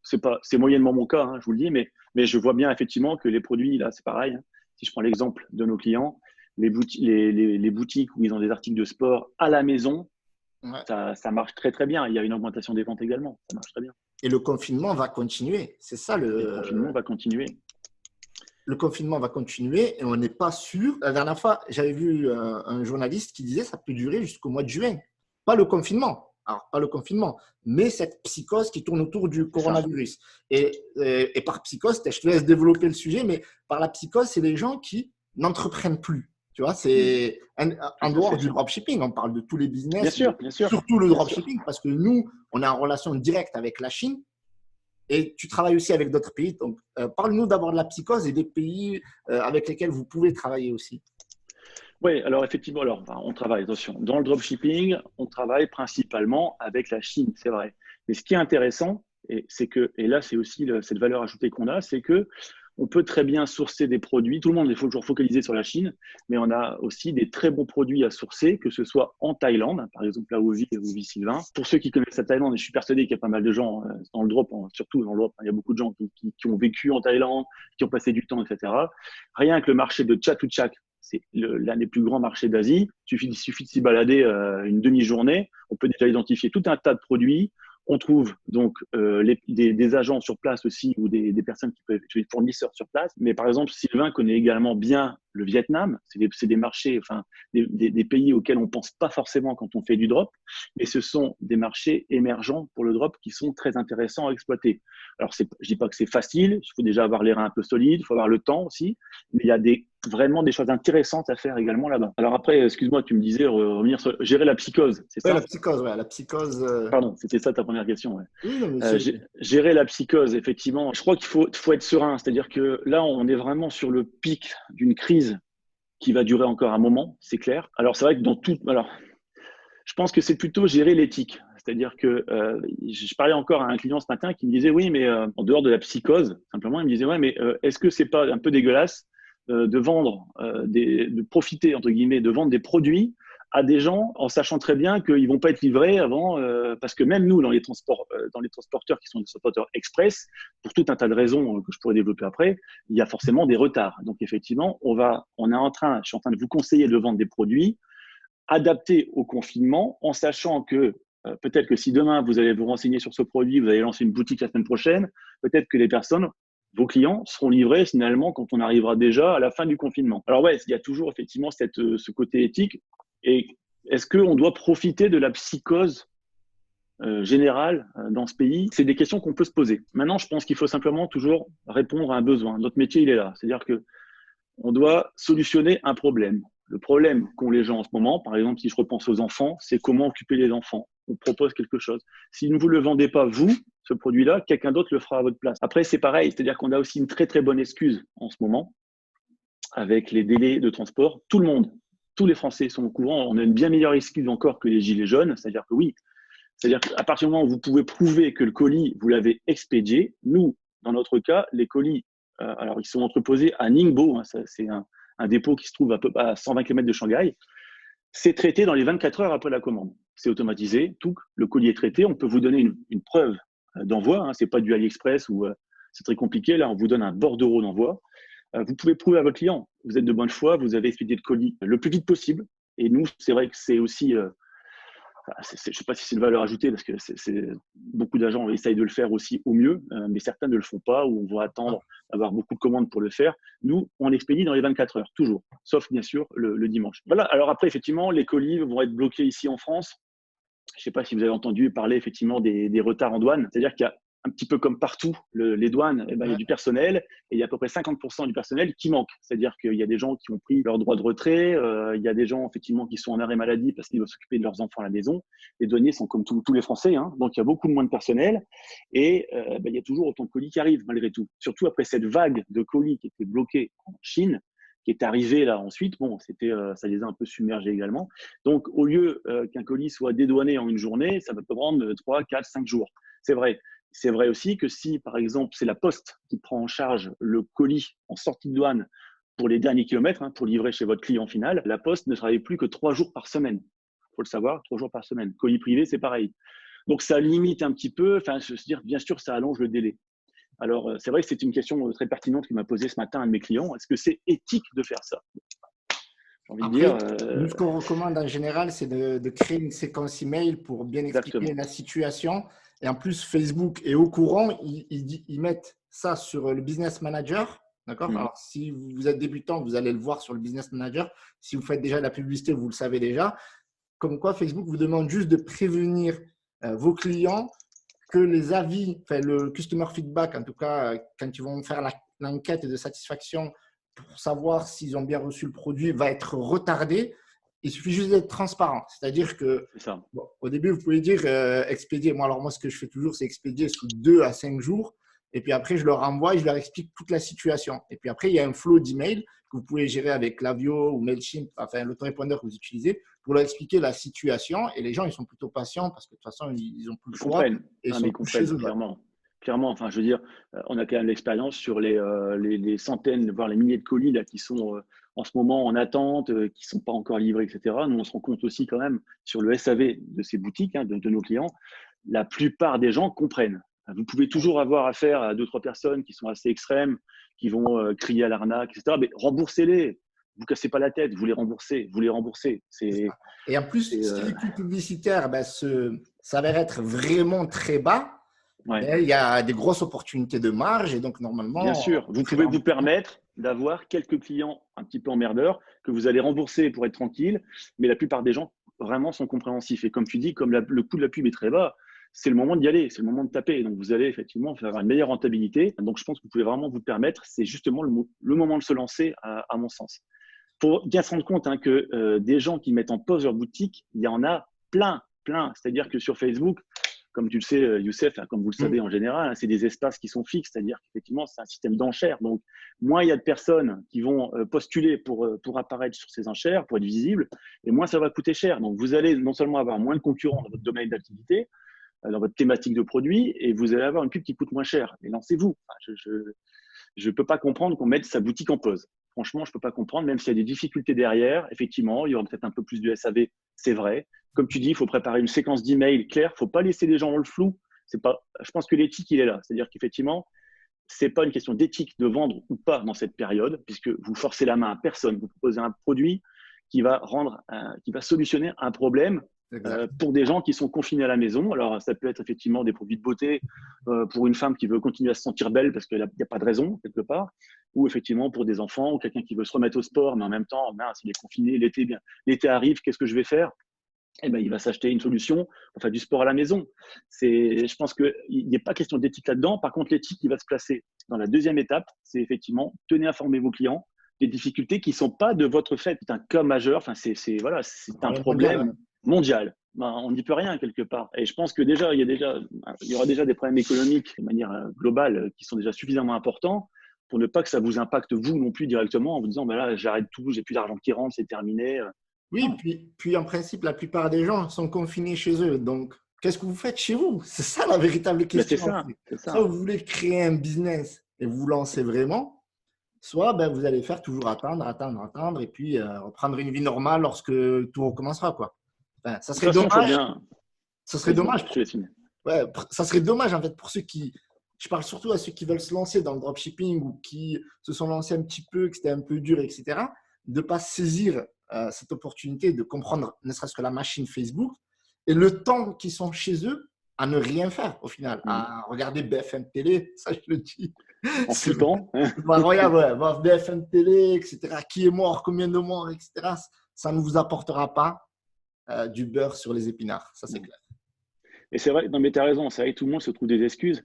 B: c'est moyennement mon cas, hein, je vous le dis, mais je vois bien effectivement que les produits là, c'est pareil. Hein. Si je prends l'exemple de nos clients, les boutiques où ils ont des articles de sport à la maison, ça marche très très bien. Il y a une augmentation des ventes également, ça marche très bien.
A: Et le confinement va continuer, c'est ça
B: le confinement va continuer.
A: Le confinement va continuer et on n'est pas sûr. La dernière fois, j'avais vu un journaliste qui disait que ça peut durer jusqu'au mois de juin. Pas le confinement. Alors, pas le confinement, mais cette psychose qui tourne autour du coronavirus. Et par psychose, je te laisse développer le sujet, mais par la psychose, c'est les gens qui n'entreprennent plus. Tu vois, c'est en dehors du dropshipping. On parle de tous les business.
B: Bien sûr.
A: Surtout le dropshipping, parce que nous, on est en relation directe avec la Chine. Et tu travailles aussi avec d'autres pays. Donc, parle-nous d'abord de la psychose et des pays avec lesquels vous pouvez travailler aussi.
B: Oui, alors effectivement, on travaille, attention, dans le dropshipping, on travaille principalement avec la Chine, c'est vrai. Mais ce qui est intéressant, et là, c'est aussi cette valeur ajoutée qu'on a, c'est que On peut très bien sourcer des produits. Tout le monde est toujours focalisé sur la Chine, mais on a aussi des très bons produits à sourcer, que ce soit en Thaïlande, par exemple là où vit Sylvain. Pour ceux qui connaissent la Thaïlande, et je suis persuadé qu'il y a pas mal de gens dans le drop, surtout dans le drop, il y a beaucoup de gens qui ont vécu en Thaïlande, qui ont passé du temps, etc. Rien que le marché de Chatuchak, c'est l'un des plus grands marchés d'Asie. Il suffit de s'y balader une demi-journée. On peut déjà identifier tout un tas de produits. On trouve donc des agents sur place aussi ou des personnes qui peuvent être des fournisseurs sur place. Mais par exemple, Sylvain connaît également bien le Vietnam. C'est des marchés, enfin des pays auxquels on pense pas forcément quand on fait du drop, mais ce sont des marchés émergents pour le drop qui sont très intéressants à exploiter. Alors je dis pas que c'est facile. Il faut déjà avoir les reins un peu solides, il faut avoir le temps aussi. Mais il y a vraiment des choses intéressantes à faire également là-bas. Alors après, excuse-moi, tu me disais revenir sur gérer la psychose, c'est ça?
A: La psychose.
B: Pardon, c'était ça ta première question. Ouais.
A: Oui, non, mais
B: Gérer la psychose, effectivement. Je crois qu'il faut être serein, c'est-à-dire que là, on est vraiment sur le pic d'une crise qui va durer encore un moment, c'est clair. Alors c'est vrai que je pense que c'est plutôt gérer l'éthique. C'est-à-dire que je parlais encore à un client ce matin qui me disait oui, mais en dehors de la psychose, simplement, il me disait ouais, mais est-ce que c'est pas un peu dégueulasse de vendre, de profiter entre guillemets, de vendre des produits à des gens en sachant très bien qu'ils vont pas être livrés avant, parce que même nous dans les transporteurs qui sont des transporteurs express, pour tout un tas de raisons que je pourrais développer après, il y a forcément des retards. Donc effectivement, je suis en train de vous conseiller de vendre des produits adaptés au confinement, en sachant que peut-être que si demain vous allez vous renseigner sur ce produit, vous allez lancer une boutique la semaine prochaine, peut-être que vos clients seront livrés finalement quand on arrivera déjà à la fin du confinement. Alors ouais, il y a toujours effectivement ce côté éthique. Et est-ce qu'on doit profiter de la psychose générale dans ce pays? C'est des questions qu'on peut se poser. Maintenant, je pense qu'il faut simplement toujours répondre à un besoin. Notre métier, il est là. C'est-à-dire que on doit solutionner un problème. Le problème qu'ont les gens en ce moment, par exemple, si je repense aux enfants, c'est comment occuper les enfants. On propose quelque chose. Si vous ne le vendez pas, vous, ce produit-là, quelqu'un d'autre le fera à votre place. Après, c'est pareil, c'est-à-dire qu'on a aussi une très, très bonne excuse en ce moment avec les délais de transport. Tous les Français sont au courant. On a une bien meilleure excuse encore que les gilets jaunes. C'est-à-dire que oui, c'est-à-dire qu'à partir du moment où vous pouvez prouver que le colis, vous l'avez expédié, nous, dans notre cas, les colis, alors ils sont entreposés à Ningbo, hein, c'est un dépôt qui se trouve à 120 km de Shanghai. C'est traité dans les 24 heures après la commande. C'est automatisé, tout, le colis est traité. On peut vous donner une preuve d'envoi. Hein, c'est pas du AliExpress où c'est très compliqué. Là, on vous donne un bordereau d'envoi. Vous pouvez prouver à votre client, vous êtes de bonne foi, vous avez expédié le colis le plus vite possible. Et nous, c'est vrai que c'est aussi, je ne sais pas si c'est une valeur ajoutée, parce que beaucoup d'agents essayent de le faire aussi au mieux, mais certains ne le font pas, ou on va attendre d'avoir beaucoup de commandes pour le faire. Nous, on expédie dans les 24 heures, toujours, sauf bien sûr le dimanche. Voilà, alors après, effectivement, les colis vont être bloqués ici en France. Je ne sais pas si vous avez entendu parler effectivement des retards en douane, c'est-à-dire qu'il y a un petit peu comme partout, les douanes, il y a du personnel et il y a à peu près 50% du personnel qui manque. C'est-à-dire qu'il y a des gens qui ont pris leur droit de retrait, il y a des gens effectivement qui sont en arrêt maladie parce qu'ils doivent s'occuper de leurs enfants à la maison. Les douaniers sont comme tous les Français, hein, donc il y a beaucoup moins de personnel et il y a toujours autant de colis qui arrivent malgré tout. Surtout après cette vague de colis qui était bloquée en Chine, qui est arrivée là ensuite, ça les a un peu submergés également. Donc au lieu qu'un colis soit dédouané en une journée, ça peut prendre 3, 4, 5 jours. C'est vrai. C'est vrai aussi que si, par exemple, c'est la Poste qui prend en charge le colis en sortie de douane pour les derniers kilomètres, hein, pour livrer chez votre client final, la Poste ne travaille plus que 3 jours par semaine. Il faut le savoir, 3 jours par semaine. Colis privé, c'est pareil. Donc, ça limite un petit peu, enfin, je veux dire, bien sûr, ça allonge le délai. Alors, c'est vrai que c'est une question très pertinente qui m'a posée ce matin un de mes clients. Est-ce que c'est éthique de faire ça?
A: J'ai envie de dire, nous, ce qu'on recommande en général, c'est de créer une séquence email pour bien expliquer la situation. Et en plus, Facebook est au courant, ils mettent ça sur le business manager. D'accord. Alors, si vous êtes débutant, vous allez le voir sur le business manager. Si vous faites déjà de la publicité, vous le savez déjà. Comme quoi, Facebook vous demande juste de prévenir vos clients que les avis, enfin le customer feedback, en tout cas, quand ils vont faire l'enquête de satisfaction pour savoir s'ils ont bien reçu le produit, va être retardé. Il suffit juste d'être transparent. C'est-à-dire que au début, vous pouvez dire expédier. Moi, ce que je fais toujours, c'est expédier sous 2 à 5 jours. Et puis après, je leur envoie et je leur explique toute la situation. Et puis après, il y a un flow d'email que vous pouvez gérer avec Klaviyo ou Mailchimp, enfin l'autorépondeur que vous utilisez, pour leur expliquer la situation. Et les gens, ils sont plutôt patients parce que de toute façon, ils n'ont plus le choix.
B: Ils comprennent, chez eux. Clairement. Clairement, enfin, je veux dire, on a quand même l'expérience sur les centaines, voire les milliers de colis là, qui sont en ce moment en attente, qui ne sont pas encore livrés, etc. Nous, on se rend compte aussi quand même sur le SAV de ces boutiques, hein, de nos clients, la plupart des gens comprennent. Vous pouvez toujours avoir affaire à deux, trois personnes qui sont assez extrêmes, qui vont crier à l'arnaque, etc. Mais remboursez-les. Vous ne cassez pas la tête, vous les remboursez, vous les remboursez.
A: Et en plus, si les coûts publicitaires s'avèrent être vraiment très bas,
B: Ouais.
A: ben, il y a des grosses opportunités de marge et donc normalement…
B: Bien sûr, vous pouvez vous permettre d'avoir quelques clients un petit peu emmerdeurs que vous allez rembourser pour être tranquille, mais la plupart des gens vraiment sont compréhensifs. Et comme tu dis, comme le coût de la pub est très bas, c'est le moment d'y aller, c'est le moment de taper. Donc vous allez effectivement faire une meilleure rentabilité. Donc je pense que vous pouvez vraiment vous permettre, c'est justement le moment de se lancer à mon sens. Il faut bien se rendre compte hein, que des gens qui mettent en pause leur boutique, il y en a plein, plein. C'est-à-dire que sur Facebook, comme tu le sais, Youssef, hein, comme vous le savez en général, hein, c'est des espaces qui sont fixes, c'est-à-dire qu'effectivement, c'est un système d'enchères. Donc, moins il y a de personnes qui vont postuler pour apparaître sur ces enchères, pour être visibles, et moins ça va coûter cher. Donc, vous allez non seulement avoir moins de concurrents dans votre domaine d'activité, dans votre thématique de produit, et vous allez avoir une pub qui coûte moins cher. Et lancez-vous. Enfin, je ne peux pas comprendre qu'on mette sa boutique en pause. Franchement, je ne peux pas comprendre, même s'il y a des difficultés derrière. Effectivement, il y aura peut-être un peu plus de SAV, c'est vrai. Comme tu dis, il faut préparer une séquence d'emails claire. Il ne faut pas laisser les gens dans le flou. C'est pas, je pense que l'éthique, il est là. C'est-à-dire qu'effectivement, ce n'est pas une question d'éthique de vendre ou pas dans cette période, puisque vous forcez la main à personne. Vous proposez un produit qui va solutionner un problème pour des gens qui sont confinés à la maison. Alors, ça peut être effectivement des produits de beauté pour une femme qui veut continuer à se sentir belle parce qu'il n'y a pas de raison, quelque part, ou effectivement pour des enfants ou quelqu'un qui veut se remettre au sport, mais en même temps, s'il est confiné, l'été arrive, qu'est-ce que je vais faire? Eh ben, il va s'acheter une solution pour faire du sport à la maison. Je pense qu'il n'y a pas question d'éthique là-dedans. Par contre, l'éthique qui va se placer dans la deuxième étape, c'est effectivement tenez informer vos clients des difficultés qui ne sont pas de votre fait. C'est un cas majeur, enfin, c'est un problème mondial. Ben, on n'y peut rien quelque part. Et je pense que déjà, il y aura déjà des problèmes économiques de manière globale qui sont déjà suffisamment importants pour ne pas que ça vous impacte vous non plus directement en vous disant ben là, j'arrête tout, j'ai plus d'argent qui rentre, c'est terminé.
A: Oui, puis en principe, la plupart des gens sont confinés chez eux. Donc, qu'est-ce que vous faites chez vous? C'est ça la véritable
B: Ben, c'est
A: question.
B: ça, c'est ça.
A: Soit vous voulez créer un business et vous lancez vraiment, soit ben, vous allez faire toujours attendre et puis reprendre une vie normale lorsque tout recommencera, quoi. Enfin, ça serait dommage. Ça serait dommage. Ouais, ça serait dommage en fait pour ceux qui… Je parle surtout à ceux qui veulent se lancer dans le dropshipping ou qui se sont lancés un petit peu, que c'était un peu dur, etc., de ne pas saisir cette opportunité de comprendre ne serait-ce que la machine Facebook et le temps qu'ils sont chez eux à ne rien faire au final, à regarder BFM Télé, ça je le dis.
B: En flippant.
A: Regarde, ouais, voir BFM Télé, etc. Qui est mort, combien de morts, etc. Ça ne vous apportera pas du beurre sur les épinards, ça c'est clair.
B: Et c'est vrai, non mais tu as raison, c'est vrai que tout le monde se trouve des excuses.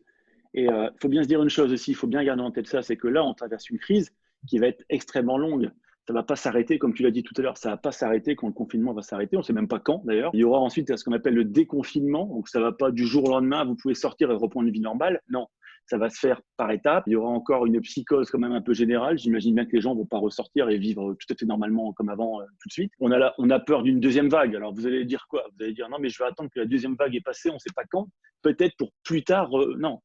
B: Et il faut bien se dire une chose aussi, il faut bien garder en tête ça, c'est que là, on traverse une crise qui va être extrêmement longue. Ça ne va pas s'arrêter, comme tu l'as dit tout à l'heure, ça ne va pas s'arrêter quand le confinement va s'arrêter. On ne sait même pas quand d'ailleurs. Il y aura ensuite ce qu'on appelle le déconfinement. Donc ça ne va pas du jour au lendemain, vous pouvez sortir et reprendre une vie normale. Non, ça va se faire par étapes. Il y aura encore une psychose quand même un peu générale. J'imagine bien que les gens ne vont pas ressortir et vivre tout à fait normalement comme avant tout de suite. On a peur d'une deuxième vague. Alors vous allez dire quoi? Vous allez dire non, mais je vais attendre que la deuxième vague est passée, on ne sait pas quand. Peut-être pour plus tard. Non,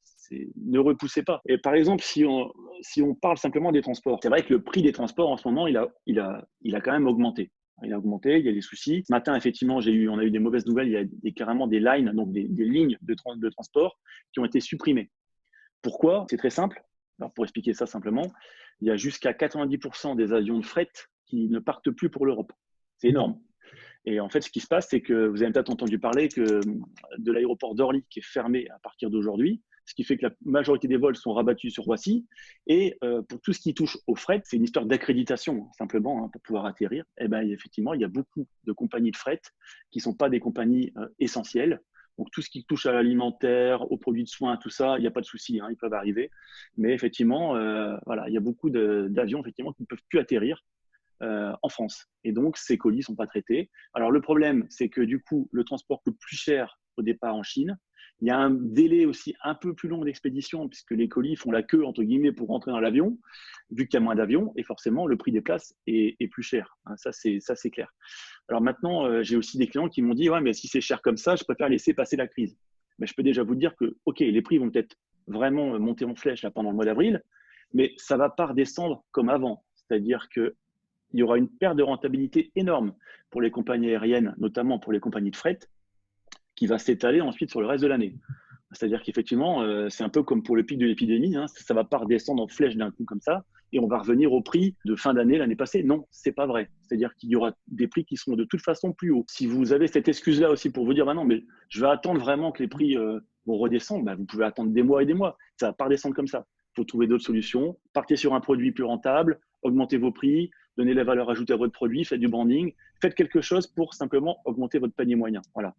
B: ne repoussez pas. Et par exemple, si on parle simplement des transports, c'est vrai que le prix des transports en ce moment, il a quand même augmenté. Il a augmenté, il y a des soucis. Ce matin, effectivement, on a eu des mauvaises nouvelles. Il y a carrément des lines, donc des lignes de transport qui ont été supprimées. Pourquoi? C'est très simple. Alors, pour expliquer ça simplement, il y a jusqu'à 90% des avions de fret qui ne partent plus pour l'Europe. C'est énorme. Et en fait, ce qui se passe, c'est que vous avez peut-être entendu parler de l'aéroport d'Orly qui est fermé à partir d'aujourd'hui, ce qui fait que la majorité des vols sont rabattus sur Roissy. Et pour tout ce qui touche au fret, c'est une histoire d'accréditation, simplement, pour pouvoir atterrir. Et ben, effectivement, il y a beaucoup de compagnies de fret qui ne sont pas des compagnies essentielles. Donc, tout ce qui touche à l'alimentaire, aux produits de soins, tout ça, il n'y a pas de souci, ils peuvent arriver. Mais effectivement, voilà, il y a beaucoup d'avions effectivement, qui ne peuvent plus atterrir en France. Et donc, ces colis ne sont pas traités. Alors, le problème, c'est que du coup, le transport coûte plus cher au départ en Chine. Il y a un délai aussi un peu plus long d'expédition puisque les colis font la queue, entre guillemets, pour rentrer dans l'avion, vu qu'il y a moins d'avions. Et forcément, le prix des places est plus cher. Ça, c'est clair. Alors maintenant, j'ai aussi des clients qui m'ont dit « Ouais, mais si c'est cher comme ça, je préfère laisser passer la crise. » Mais je peux déjà vous dire que, OK, les prix vont peut-être vraiment monter en flèche là, pendant le mois d'avril, mais ça ne va pas redescendre comme avant. C'est-à-dire qu'il y aura une perte de rentabilité énorme pour les compagnies aériennes, notamment pour les compagnies de fret, qui va s'étaler ensuite sur le reste de l'année. C'est-à-dire qu'effectivement, c'est un peu comme pour le pic de l'épidémie, hein, ça ne va pas redescendre en flèche d'un coup comme ça, et on va revenir au prix de fin d'année l'année passée. Non, c'est pas vrai. C'est-à-dire qu'il y aura des prix qui seront de toute façon plus hauts. Si vous avez cette excuse-là aussi pour vous dire, bah non, mais je vais attendre vraiment que les prix vont redescendre, bah vous pouvez attendre des mois et des mois. Ça ne va pas redescendre comme ça. Il faut trouver d'autres solutions. Partez sur un produit plus rentable, augmentez vos prix, donnez la valeur ajoutée à votre produit, faites du branding, faites quelque chose pour simplement augmenter votre panier moyen. Voilà.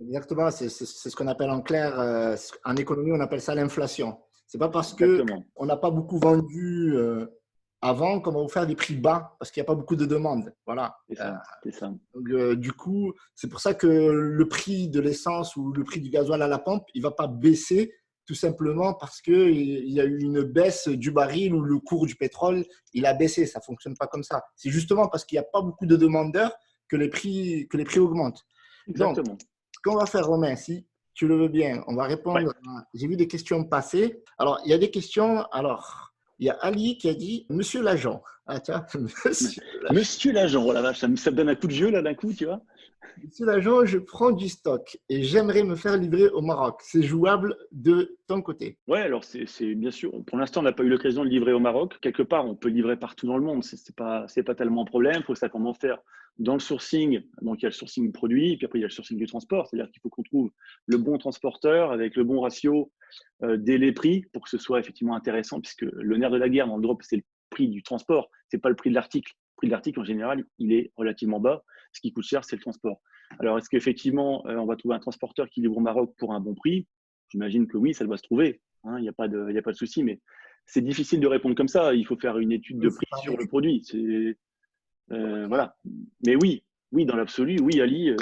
A: Exactement, c'est ce qu'on appelle en clair, en économie, on appelle ça l'inflation. C'est pas parce que on n'a pas beaucoup vendu avant qu'on va vous faire des prix bas parce qu'il n'y a pas beaucoup de demandes. Voilà.
B: C'est ça.
A: Donc, du coup, c'est pour ça que le prix de l'essence ou le prix du gasoil à la pompe, il ne va pas baisser tout simplement parce qu'il y a eu une baisse du baril ou le cours du pétrole, il a baissé. Ça ne fonctionne pas comme ça. C'est justement parce qu'il n'y a pas beaucoup de demandeurs que les prix augmentent.
B: Exactement.
A: Donc, ce qu'on va faire, Romain, si tu le veux bien, on va répondre. Ouais. J'ai vu des questions passer. Alors, il y a des questions. Alors, il y a Ali qui a dit « Monsieur l'agent ». Ah, tiens,
B: Monsieur l'agent, oh la vache, ça me donne un coup de jeu là d'un coup, tu vois.
A: Monsieur l'agent, je prends du stock et j'aimerais me faire livrer au Maroc. C'est jouable de ton côté?
B: Ouais, alors c'est bien sûr. Pour l'instant, on n'a pas eu l'occasion de livrer au Maroc. Quelque part, on peut livrer partout dans le monde. C'est pas tellement un problème. Il faut simplement faire dans le sourcing. Donc, il y a le sourcing du produit, puis après, il y a le sourcing du transport. C'est-à-dire qu'il faut qu'on trouve le bon transporteur avec le bon ratio délai-prix pour que ce soit effectivement intéressant, puisque le nerf de la guerre dans le drop, c'est le prix du transport. C'est pas le prix de l'article. Le prix de l'article, en général, il est relativement bas. Ce qui coûte cher, c'est le transport. Alors, est-ce qu'effectivement, on va trouver un transporteur qui livre au Maroc pour un bon prix? J'imagine que oui, ça doit se trouver. Il n'y a pas de souci, mais c'est difficile de répondre comme ça. Il faut faire une étude de prix sur le produit. Voilà. Mais oui, dans l'absolu, oui, Ali,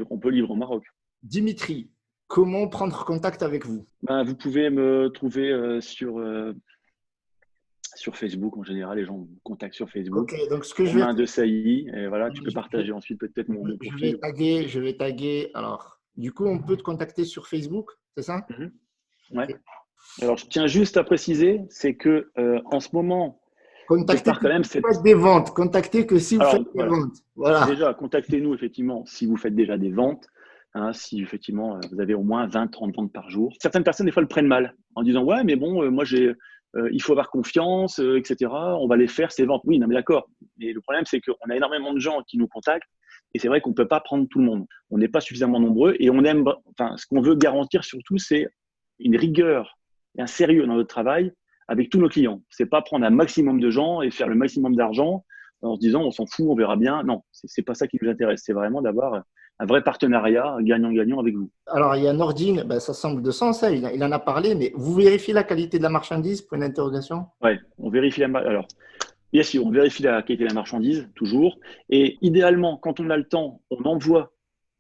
B: on peut livrer au Maroc.
A: Dimitri, comment prendre contact avec vous?
B: Vous pouvez me trouver sur Facebook. En général, les gens me contactent sur Facebook.
A: Ok, donc ce que je vais
B: Romain Desailly, et voilà, tu peux partager ensuite peut-être mon profil.
A: Je vais taguer. Alors, du coup, on peut te contacter sur Facebook, c'est ça?
B: Ouais. Okay. Alors, je tiens juste à préciser, c'est que en ce moment,
A: contactez quand même si vous faites des ventes. Contactez que si vous faites des ventes. Voilà.
B: Déjà, contactez-nous effectivement si vous faites déjà des ventes. Si effectivement vous avez au moins 20-30 ventes par jour. Certaines personnes, des fois, le prennent mal en disant ouais, mais bon, moi il faut avoir confiance, etc. On va les faire ces ventes. Oui, non, mais d'accord. Mais le problème, c'est qu'on a énormément de gens qui nous contactent et c'est vrai qu'on ne peut pas prendre tout le monde. On n'est pas suffisamment nombreux et on aime. Enfin, ce qu'on veut garantir surtout, c'est une rigueur et un sérieux dans notre travail avec tous nos clients. C'est pas prendre un maximum de gens et faire le maximum d'argent en se disant on s'en fout, on verra bien. Non, c'est pas ça qui nous intéresse. C'est vraiment d'avoir un vrai partenariat gagnant-gagnant avec vous.
A: Alors, il y a Nordine, ça semble de sens, il en a parlé, mais vous vérifiez la qualité de la marchandise, point d'interrogation?
B: Oui, on vérifie alors, bien sûr, on vérifie la qualité de la marchandise, toujours. Et idéalement, quand on a le temps, on envoie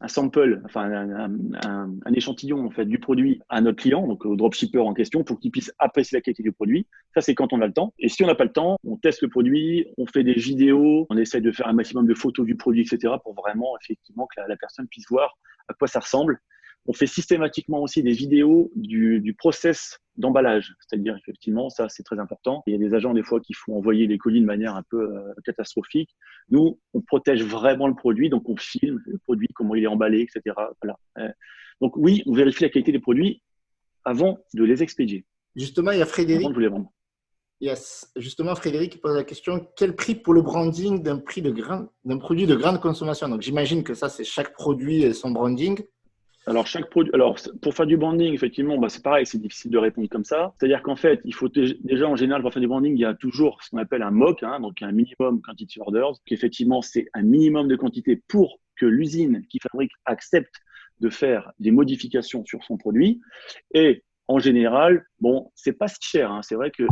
B: un sample, enfin un échantillon en fait, du produit à notre client, donc au dropshipper en question, pour qu'il puisse apprécier la qualité du produit. Ça, c'est quand on a le temps. Et si on n'a pas le temps, on teste le produit, on fait des vidéos, on essaye de faire un maximum de photos du produit, etc., pour vraiment, effectivement, que la personne puisse voir à quoi ça ressemble. On fait systématiquement aussi des vidéos du process d'emballage, c'est-à-dire effectivement, ça c'est très important. Il y a des agents des fois qui font envoyer les colis de manière un peu catastrophique. Nous, on protège vraiment le produit, donc on filme le produit, comment il est emballé, etc. Voilà. Donc oui, on vérifie la qualité des produits avant de les expédier.
A: Justement, il y a Frédéric.
B: Avant de vous les vendre.
A: Yes. Justement, Frédéric pose la question, quel prix pour le branding d'un produit de grande consommation? Donc j'imagine que ça, c'est chaque produit et son branding.
B: Alors, chaque produit. Alors, pour faire du branding, effectivement, c'est pareil, c'est difficile de répondre comme ça. C'est-à-dire qu'en fait, il faut déjà, en général, pour faire du branding, il y a toujours ce qu'on appelle un MOQ, donc un minimum quantity orders, qui effectivement, c'est un minimum de quantité pour que l'usine qui fabrique accepte de faire des modifications sur son produit. Et en général, c'est pas si cher. C'est vrai que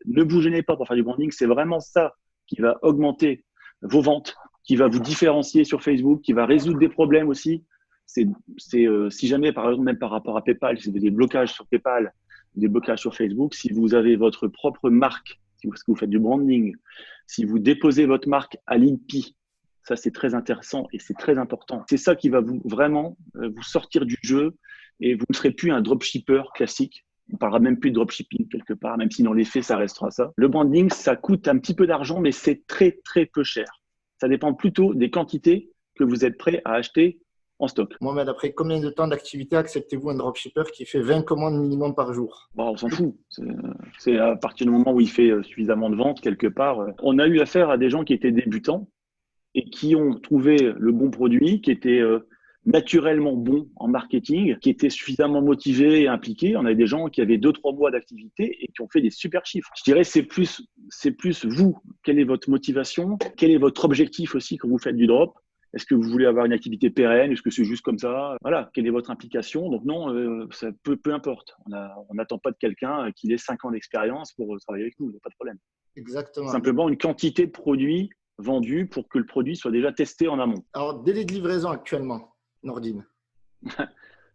B: ne vous gênez pas pour faire du branding, c'est vraiment ça qui va augmenter vos ventes, qui va vous différencier sur Facebook, qui va résoudre des problèmes aussi. Si jamais, par exemple, même par rapport à PayPal, si vous avez des blocages sur PayPal, des blocages sur Facebook, si vous avez votre propre marque, si vous faites du branding, si vous déposez votre marque à l'INPI, ça c'est très intéressant et c'est très important. C'est ça qui va vraiment vous sortir du jeu et vous ne serez plus un dropshipper classique. On parlera même plus de dropshipping quelque part, même si dans les faits, ça restera ça. Le branding, ça coûte un petit peu d'argent, mais c'est très, très peu cher. Ça dépend plutôt des quantités que vous êtes prêt à acheter en stock.
A: Mohamed, après combien de temps d'activité acceptez-vous un dropshipper qui fait 20 commandes minimum par jour?
B: Bon, on s'en fout. C'est à partir du moment où il fait suffisamment de ventes quelque part. On a eu affaire à des gens qui étaient débutants et qui ont trouvé le bon produit, qui était naturellement bon en marketing, qui étaient suffisamment motivés et impliqués. On a des gens qui avaient 2-3 mois d'activité et qui ont fait des super chiffres. Je dirais c'est plus vous. Quelle est votre motivation? Quel est votre objectif aussi quand vous faites du drop? Est-ce que vous voulez avoir une activité pérenne? Est-ce que c'est juste comme ça? Voilà, quelle est votre implication? Donc non, ça peu importe. On n'attend pas de quelqu'un qui ait 5 ans d'expérience pour travailler avec nous, il n'y a pas de problème.
A: Exactement.
B: Simplement une quantité de produits vendus pour que le produit soit déjà testé en amont.
A: Alors, délai de livraison actuellement, Nordine.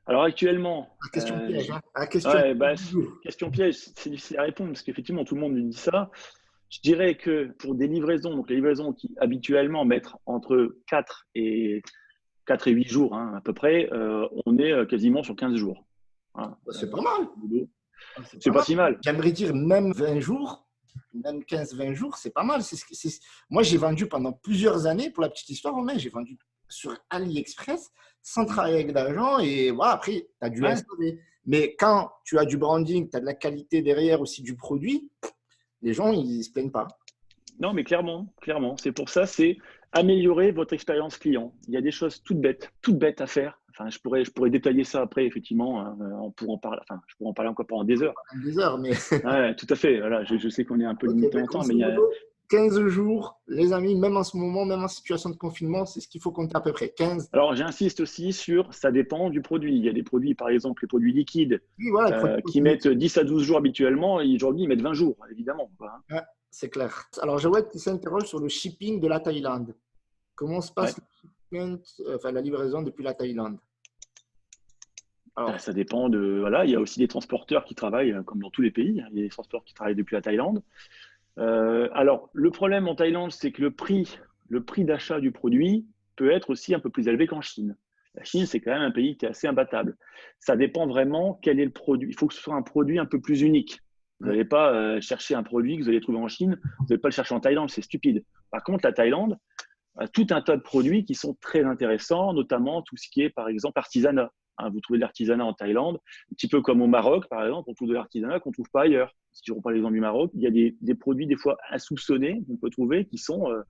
B: Alors actuellement,
A: Question piège. Question
B: ouais,
A: piège.
B: question piège, c'est difficile à répondre parce qu'effectivement tout le monde nous dit ça. Je dirais que pour des livraisons, donc les livraisons qui habituellement mettent entre 4 et 8 jours à peu près, on est quasiment sur 15 jours. Voilà.
A: C'est pas mal.
B: C'est pas si mal.
A: J'aimerais dire même 20 jours, même 15-20 jours, c'est pas mal. Moi, j'ai vendu pendant plusieurs années, pour la petite histoire, j'ai vendu sur AliExpress sans travailler avec d'argent. Et voilà, après, tu as du SAV. Mais quand tu as du branding, tu as de la qualité derrière aussi du produit, les gens, ils ne se plaignent pas.
B: Non, mais clairement. C'est pour ça, c'est améliorer votre expérience client. Il y a des choses toutes bêtes à faire. Enfin, je pourrais détailler ça après, effectivement. On pourra en parler. Enfin, je pourrais en parler encore pendant des heures.
A: Des heures, mais.
B: Ouais, tout à fait. Voilà, je sais qu'on est un peu limité en temps, mais il y a
A: 15 jours, les amis, même en ce moment, même en situation de confinement, c'est ce qu'il faut compter à peu près. 15.
B: Alors, j'insiste aussi sur ça dépend du produit. Il y a des produits, par exemple, les produits liquides qui mettent 10 à 12 jours habituellement et aujourd'hui, ils mettent 20 jours, évidemment.
A: Ouais, c'est clair. Alors, Jawed qui s'interroge sur le shipping de la Thaïlande. Comment se passe la livraison depuis la Thaïlande?
B: Alors, ça dépend de. Voilà, il y a aussi des transporteurs qui travaillent, comme dans tous les pays. Il y a des transporteurs qui travaillent depuis la Thaïlande. Alors, le problème en Thaïlande, c'est que le prix d'achat du produit peut être aussi un peu plus élevé qu'en Chine. La Chine, c'est quand même un pays qui est assez imbattable. Ça dépend vraiment quel est le produit. Il faut que ce soit un produit un peu plus unique. Vous n'allez pas chercher un produit que vous allez trouver en Chine, vous n'allez pas le chercher en Thaïlande, c'est stupide. Par contre, la Thaïlande a tout un tas de produits qui sont très intéressants, notamment tout ce qui est, par exemple, artisanat. Vous trouvez de l'artisanat en Thaïlande, un petit peu comme au Maroc, par exemple, on trouve de l'artisanat qu'on ne trouve pas ailleurs. Si je reprends l'exemple du Maroc, il y a des produits des fois insoupçonnés qu'on peut trouver qui sont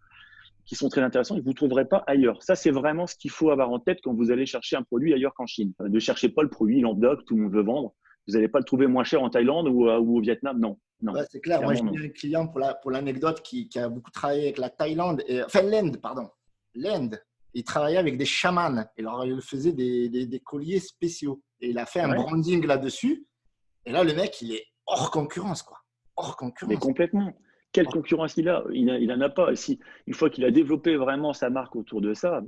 B: très intéressants et que vous ne trouverez pas ailleurs. Ça, c'est vraiment ce qu'il faut avoir en tête quand vous allez chercher un produit ailleurs qu'en Chine. Ne cherchez pas le produit lambda que tout le monde veut vendre. Vous n'allez pas le trouver moins cher en Thaïlande ou au Vietnam, non.
A: Ouais, c'est clair. Moi, j'ai un client pour l'anecdote qui a beaucoup travaillé avec la Thaïlande, l'Inde, pardon. L'Inde. Il travaillait avec des chamans et alors il faisait des colliers spéciaux. Et il a fait un branding là-dessus. Et là, le mec, il est hors concurrence, quoi. Hors concurrence.
B: Mais complètement. Quelle concurrence il a? Il n'en a pas. Une fois qu'il a développé vraiment sa marque autour de ça.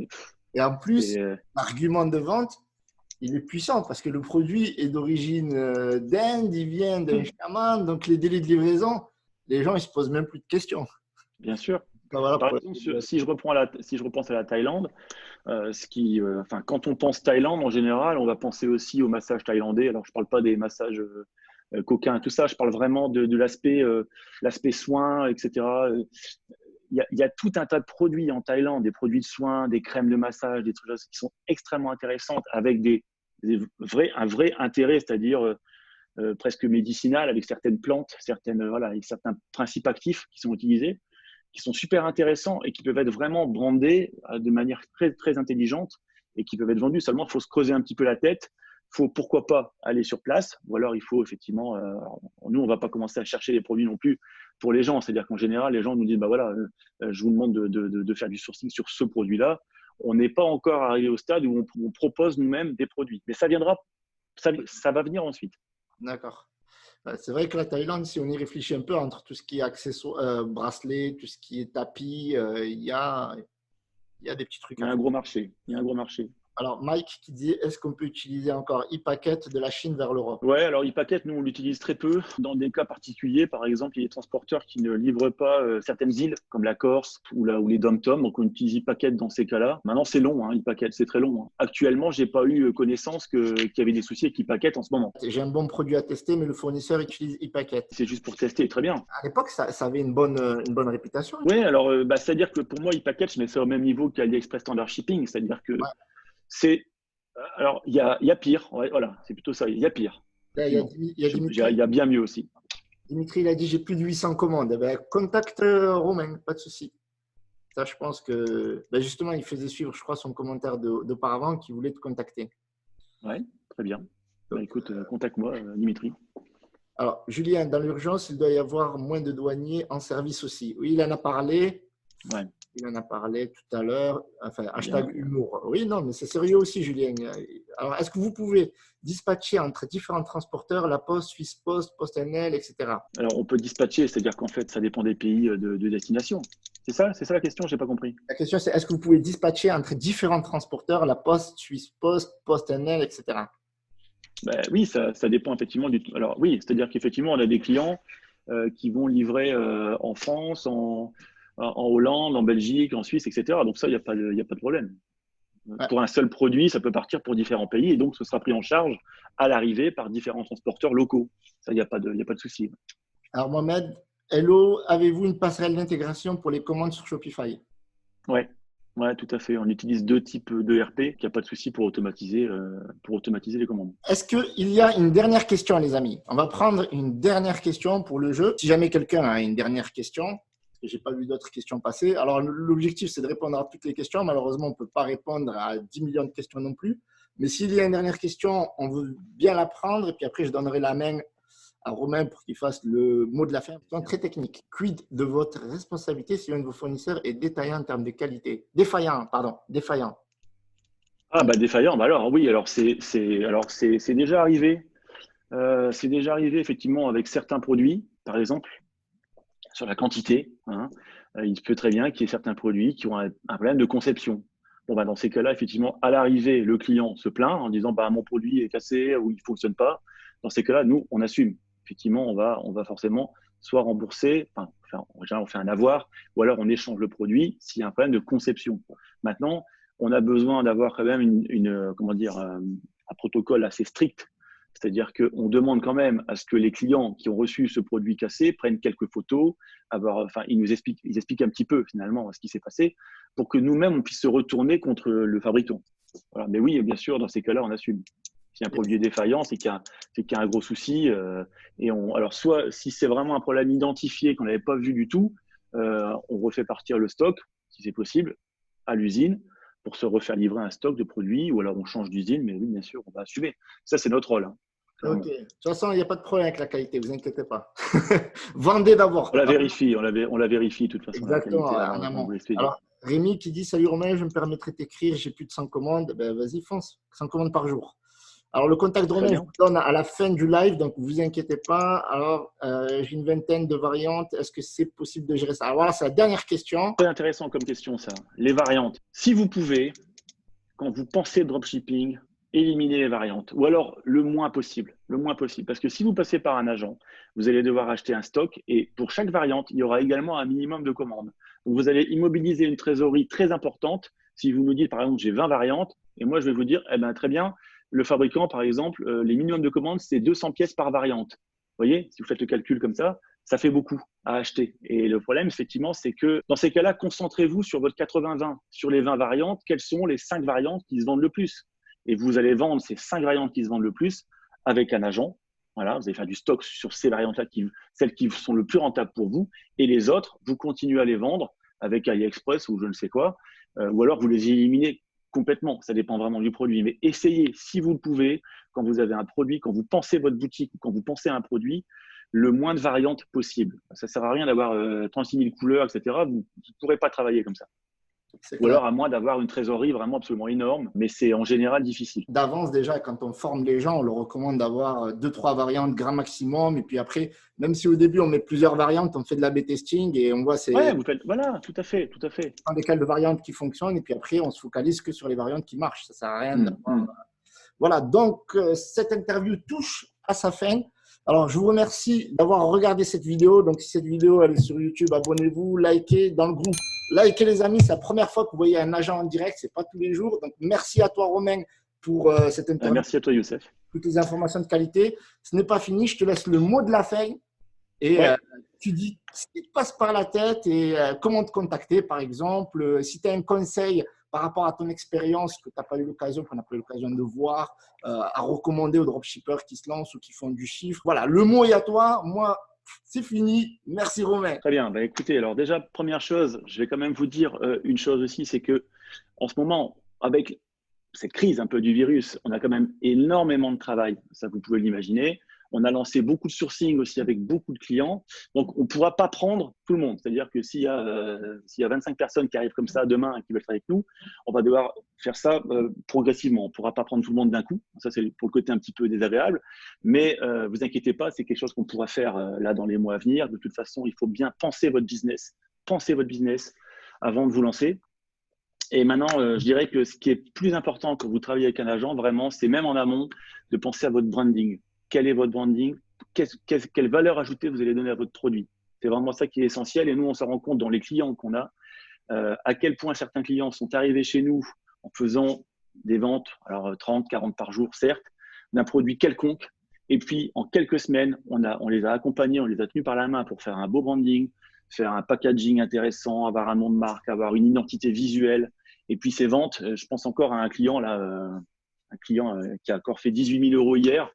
A: Et en plus, l'argument de vente, il est puissant parce que le produit est d'origine d'Inde, il vient d'un chaman. Donc, les délais de livraison, les gens, ils ne se posent même plus de questions.
B: Bien sûr. Voilà, par exemple, si je repense à la Thaïlande, quand on pense Thaïlande, en général, on va penser aussi au massage thaïlandais. Alors, je ne parle pas des massages coquins et tout ça, je parle vraiment de l'aspect soins, etc. Il y a tout un tas de produits en Thaïlande, des produits de soins, des crèmes de massage, des trucs qui sont extrêmement intéressantes avec un vrai intérêt, c'est-à-dire presque médicinal, avec certaines plantes, avec certains principes actifs qui sont utilisés, qui sont super intéressants et qui peuvent être vraiment brandés de manière très, très intelligente et qui peuvent être vendus. Seulement, il faut se creuser un petit peu la tête. Il faut, pourquoi pas, aller sur place. Ou alors, il faut effectivement… nous, on ne va pas commencer à chercher les produits non plus pour les gens. C'est-à-dire qu'en général, les gens nous disent, je vous demande de faire du sourcing sur ce produit-là. On n'est pas encore arrivé au stade où on propose nous-mêmes des produits. Mais ça viendra, ça va venir ensuite.
A: D'accord. C'est vrai que la Thaïlande, si on y réfléchit un peu, entre tout ce qui est accessoires, bracelets, tout ce qui est tapis, il y a des petits trucs.
B: Il y a un gros marché.
A: Alors, Mike qui dit, est-ce qu'on peut utiliser encore e-packet de la Chine vers l'Europe?
B: Ouais, alors e-packet, nous, on l'utilise très peu. Dans des cas particuliers, par exemple, il y a des transporteurs qui ne livrent pas certaines îles, comme la Corse ou les Dom-Tom. Donc, on utilise e-packet dans ces cas-là. Maintenant, c'est long, hein, e-packet, c'est très long. Hein. Actuellement, j'ai pas eu connaissance qu'il y avait des soucis avec e-packet en ce moment.
A: J'ai un bon produit à tester, mais le fournisseur utilise e-packet.
B: C'est juste pour tester, très bien.
A: À l'époque, ça avait une bonne réputation.
B: Oui, alors, c'est-à-dire que pour moi, e-packet, je mets ça au même niveau qu'AliExpress Standard Shipping. C'est-à-dire que
A: Ouais.
B: c'est. Alors, il y a pire. Ouais, voilà, c'est plutôt ça. Il y a pire.
A: Là, il y a Dimitri.
B: Il y a bien mieux aussi.
A: Dimitri, il a dit, j'ai plus de 800 commandes. Eh ben, contacte Romain, pas de souci. Ça, je pense que, ben justement, il faisait suivre, je crois, son commentaire d'auparavant qui voulait te contacter.
B: Ouais, très bien. Bah, écoute, contacte-moi, Dimitri.
A: Alors, Julien, dans l'urgence, il doit y avoir moins de douaniers en service aussi. Oui, il en a parlé.
B: Ouais.
A: Il en a parlé tout à l'heure. Enfin, hashtag
B: Bien.
A: humour. Oui, non, mais c'est sérieux aussi, Julien. Alors, est-ce que vous pouvez dispatcher entre différents transporteurs, la Poste, Suisse Post, PostNL, etc.
B: Alors, on peut dispatcher, c'est-à-dire qu'en fait, ça dépend des pays de destination. C'est ça la question? Je n'ai pas compris.
A: La question, c'est est-ce que vous pouvez dispatcher entre différents transporteurs, la Poste, Suisse Post, PostNL, etc.
B: Ben, oui, ça dépend effectivement du. Alors, oui, c'est-à-dire qu'effectivement, on a des clients qui vont livrer en France, en Hollande, en Belgique, en Suisse, etc. Donc, ça, il n'y a pas de problème.
A: Ouais.
B: Pour un seul produit, ça peut partir pour différents pays et donc ce sera pris en charge à l'arrivée par différents transporteurs locaux. Ça, il n'y a pas de souci.
A: Alors, Mohamed, hello, avez-vous une passerelle d'intégration pour les commandes sur Shopify?
B: Ouais, tout à fait. On utilise deux types d'ERP, il n'y a pas de souci pour automatiser les commandes.
A: Est-ce qu'il y a une dernière question, les amis? On va prendre une dernière question pour le jeu. Si jamais quelqu'un a une dernière question, je n'ai pas vu d'autres questions passer. Alors, l'objectif, c'est de répondre à toutes les questions. Malheureusement, on ne peut pas répondre à 10 millions de questions non plus. Mais s'il y a une dernière question, on veut bien la prendre. Et puis après, je donnerai la main à Romain pour qu'il fasse le mot de la fin. C'est très technique. Quid de votre responsabilité si un de vos fournisseurs est détaillant en termes de qualité? Défaillant, pardon. Défaillant.
B: Ah, bah défaillant, bah alors oui, alors c'est déjà arrivé. C'est déjà arrivé effectivement avec certains produits, par exemple, sur la quantité. Hein, il se peut très bien qu'il y ait certains produits qui ont un problème de conception. Bon, bah, dans ces cas-là, effectivement, à l'arrivée, le client se plaint en disant bah, mon produit est cassé ou il ne fonctionne pas. Dans ces cas-là, nous, on assume. Effectivement, on va forcément soit rembourser, en général, on fait un avoir, ou alors on échange le produit s'il y a un problème de conception. Maintenant, on a besoin d'avoir quand même comment dire, un protocole assez strict. C'est-à-dire qu'on demande quand même à ce que les clients qui ont reçu ce produit cassé prennent quelques photos, ils expliquent un petit peu finalement ce qui s'est passé pour que nous-mêmes on puisse se retourner contre le fabricant. Voilà. Mais oui, bien sûr, dans ces cas-là, on assume. Si un produit est défaillant, c'est qu'il y a un gros souci. Alors, soit si c'est vraiment un problème identifié qu'on n'avait pas vu du tout, on refait partir le stock, si c'est possible, à l'usine pour se refaire livrer un stock de produits, ou alors on change d'usine, mais oui, bien sûr, on va assumer. Ça, c'est notre rôle. Hein.
A: Ok. De toute façon, il n'y a pas de problème avec la qualité, vous inquiétez pas. Vendez d'abord.
B: On la vérifie, on la vérifie de toute façon.
A: Exactement,
B: La qualité,
A: en amont.
B: vous l'expliquez.
A: Alors, Rémi qui dit salut Romain, je me permettrai de t'écrire, j'ai plus de 100 commandes. Ben, vas-y, fonce, 100 commandes par jour. Alors, le contact de Romain, je vous donne à la fin du live, donc ne vous inquiétez pas. Alors, j'ai une vingtaine de variantes. Est-ce que c'est possible de gérer ça? Alors, voilà, c'est la dernière question.
B: Très intéressant comme question, ça. Les variantes. Si vous pouvez, quand vous pensez dropshipping, éliminer les variantes, ou alors le moins possible. Parce que si vous passez par un agent, vous allez devoir acheter un stock et pour chaque variante, il y aura également un minimum de commandes. Donc, vous allez immobiliser une trésorerie très importante. Si vous nous dites, par exemple, j'ai 20 variantes, et moi, je vais vous dire, eh ben, très bien, le fabricant, par exemple, les minimums de commandes, c'est 200 pièces par variante. Vous voyez, si vous faites le calcul comme ça fait beaucoup à acheter. Et le problème, effectivement, c'est que dans ces cas-là, concentrez-vous sur votre 80-20. Sur les 20 variantes, quelles sont les 5 variantes qui se vendent le plus? Et vous allez vendre ces 5 variantes qui se vendent le plus avec un agent. Voilà, vous allez faire du stock sur ces variantes-là, celles qui sont le plus rentables pour vous. Et les autres, vous continuez à les vendre avec AliExpress ou je ne sais quoi. Ou alors, vous les éliminez complètement. Ça dépend vraiment du produit. Mais essayez, si vous le pouvez, quand vous avez un produit, quand vous pensez votre boutique ou quand vous pensez à un produit, le moins de variantes possible. Ça ne sert à rien d'avoir 36 000 couleurs, etc. Vous ne pourrez pas travailler comme ça. Ou alors à moins d'avoir une trésorerie vraiment absolument énorme, mais c'est en général difficile.
A: D'avance, déjà, quand on forme les gens, on leur recommande d'avoir 2-3 variantes grand maximum. Et puis après, même si au début, on met plusieurs variantes, on fait de l'A/B testing et on voit
B: Ouais, vous faites, voilà, tout à fait, tout à fait.
A: lesquelles de variantes qui fonctionnent. Et puis après, on se focalise que sur les variantes qui marchent. Ça ne sert à rien d'avoir…
B: Mmh.
A: Voilà, donc cette interview touche à sa fin. Alors, je vous remercie d'avoir regardé cette vidéo. Donc, si cette vidéo elle est sur YouTube, abonnez-vous, likez dans le groupe. Likez les amis, c'est la première fois que vous voyez un agent en direct, ce n'est pas tous les jours. Donc, merci à toi Romain pour cette interview.
B: Merci à toi Youssef.
A: Toutes les informations de qualité. Ce n'est pas fini, je te laisse le mot de la fin. Et
B: Ouais.
A: tu dis ce qui te passe par la tête et comment te contacter, par exemple. Si tu as un conseil par rapport à ton expérience que tu n'as pas eu l'occasion, qu'on n'a pas eu l'occasion de voir, à recommander aux dropshippers qui se lancent ou qui font du chiffre. Voilà, le mot est à toi. Moi, c'est fini. Merci Romain.
B: Très bien. Bah, écoutez, alors déjà, première chose, je vais quand même vous dire une chose aussi, c'est que en ce moment, avec cette crise un peu du virus, on a quand même énormément de travail. Ça, vous pouvez l'imaginer. On a lancé beaucoup de sourcing aussi avec beaucoup de clients. Donc, on ne pourra pas prendre tout le monde. C'est-à-dire que s'il y a 25 personnes qui arrivent comme ça demain et qui veulent travailler avec nous, on va devoir faire ça progressivement. On ne pourra pas prendre tout le monde d'un coup. Ça, c'est pour le côté un petit peu désagréable. Mais vous inquiétez pas, c'est quelque chose qu'on pourra faire là dans les mois à venir. De toute façon, il faut bien penser votre business. Pensez votre business avant de vous lancer. Et maintenant, je dirais que ce qui est plus important quand vous travaillez avec un agent, vraiment, c'est même en amont de penser à votre branding. Quel est votre branding? Quelle valeur ajoutée vous allez donner à votre produit? C'est vraiment ça qui est essentiel. Et nous, on s'en rend compte dans les clients qu'on a, à quel point certains clients sont arrivés chez nous en faisant des ventes, alors 30, 40 par jour, certes, d'un produit quelconque. Et puis, en quelques semaines, on les a accompagnés, on les a tenus par la main pour faire un beau branding, faire un packaging intéressant, avoir un nom de marque, avoir une identité visuelle. Et puis, ces ventes, je pense encore à un client, là, qui a encore fait 18 000 € hier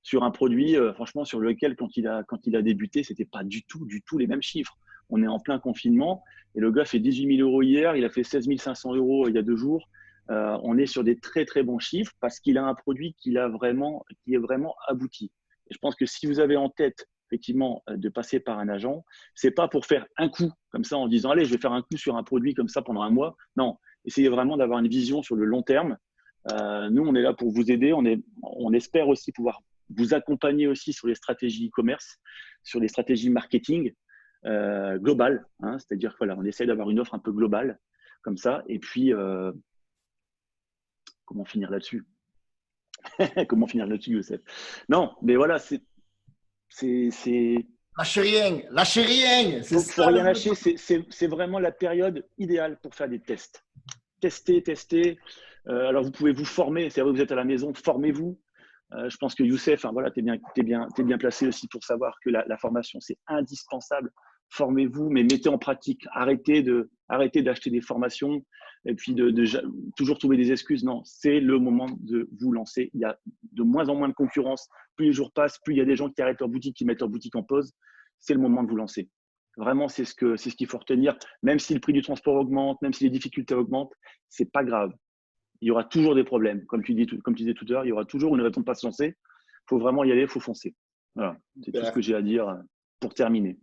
B: sur un produit, franchement, sur lequel, quand il a débuté, c'était pas du tout les mêmes chiffres. On est en plein confinement et le gars fait 18 000 € hier, il a fait 16 500 € il y a 2 jours. On est sur des très, très bons chiffres parce qu'il a un produit qui est vraiment abouti. Et je pense que si vous avez en tête, effectivement, de passer par un agent, c'est pas pour faire un coup comme ça en disant, allez, je vais faire un coup sur un produit comme ça pendant un mois. Non, essayez vraiment d'avoir une vision sur le long terme. Nous, on est là pour vous aider. On espère aussi pouvoir vous accompagner aussi sur les stratégies e-commerce, sur les stratégies marketing globales. Hein, c'est-à-dire que voilà, on essaie d'avoir une offre un peu globale comme ça. Et puis, comment finir là-dessus? Comment finir là-dessus, Youssef? Non, mais voilà,
A: Lâchez rien, lâchez rien.
B: Faut rien lâcher. C'est vraiment la période idéale pour faire des tests. Tester. Alors, vous pouvez vous former. C'est vrai que vous êtes à la maison, formez-vous. Je pense que Youssef, hein, voilà, tu es bien placé aussi pour savoir que la formation, c'est indispensable. Formez-vous, mais mettez en pratique. Arrêtez d'acheter des formations et puis de toujours trouver des excuses. Non, c'est le moment de vous lancer. Il y a de moins en moins de concurrence. Plus les jours passent, plus il y a des gens qui arrêtent leur boutique, qui mettent leur boutique en pause. C'est le moment de vous lancer. Vraiment, c'est ce qu'il faut retenir. Même si le prix du transport augmente, même si les difficultés augmentent, c'est pas grave. Il y aura toujours des problèmes. Comme tu disais tout à l'heure, il y aura toujours une raison de ne pas se lancer. Il faut vraiment y aller, il faut foncer. Voilà, c'est tout ce que j'ai à dire pour terminer.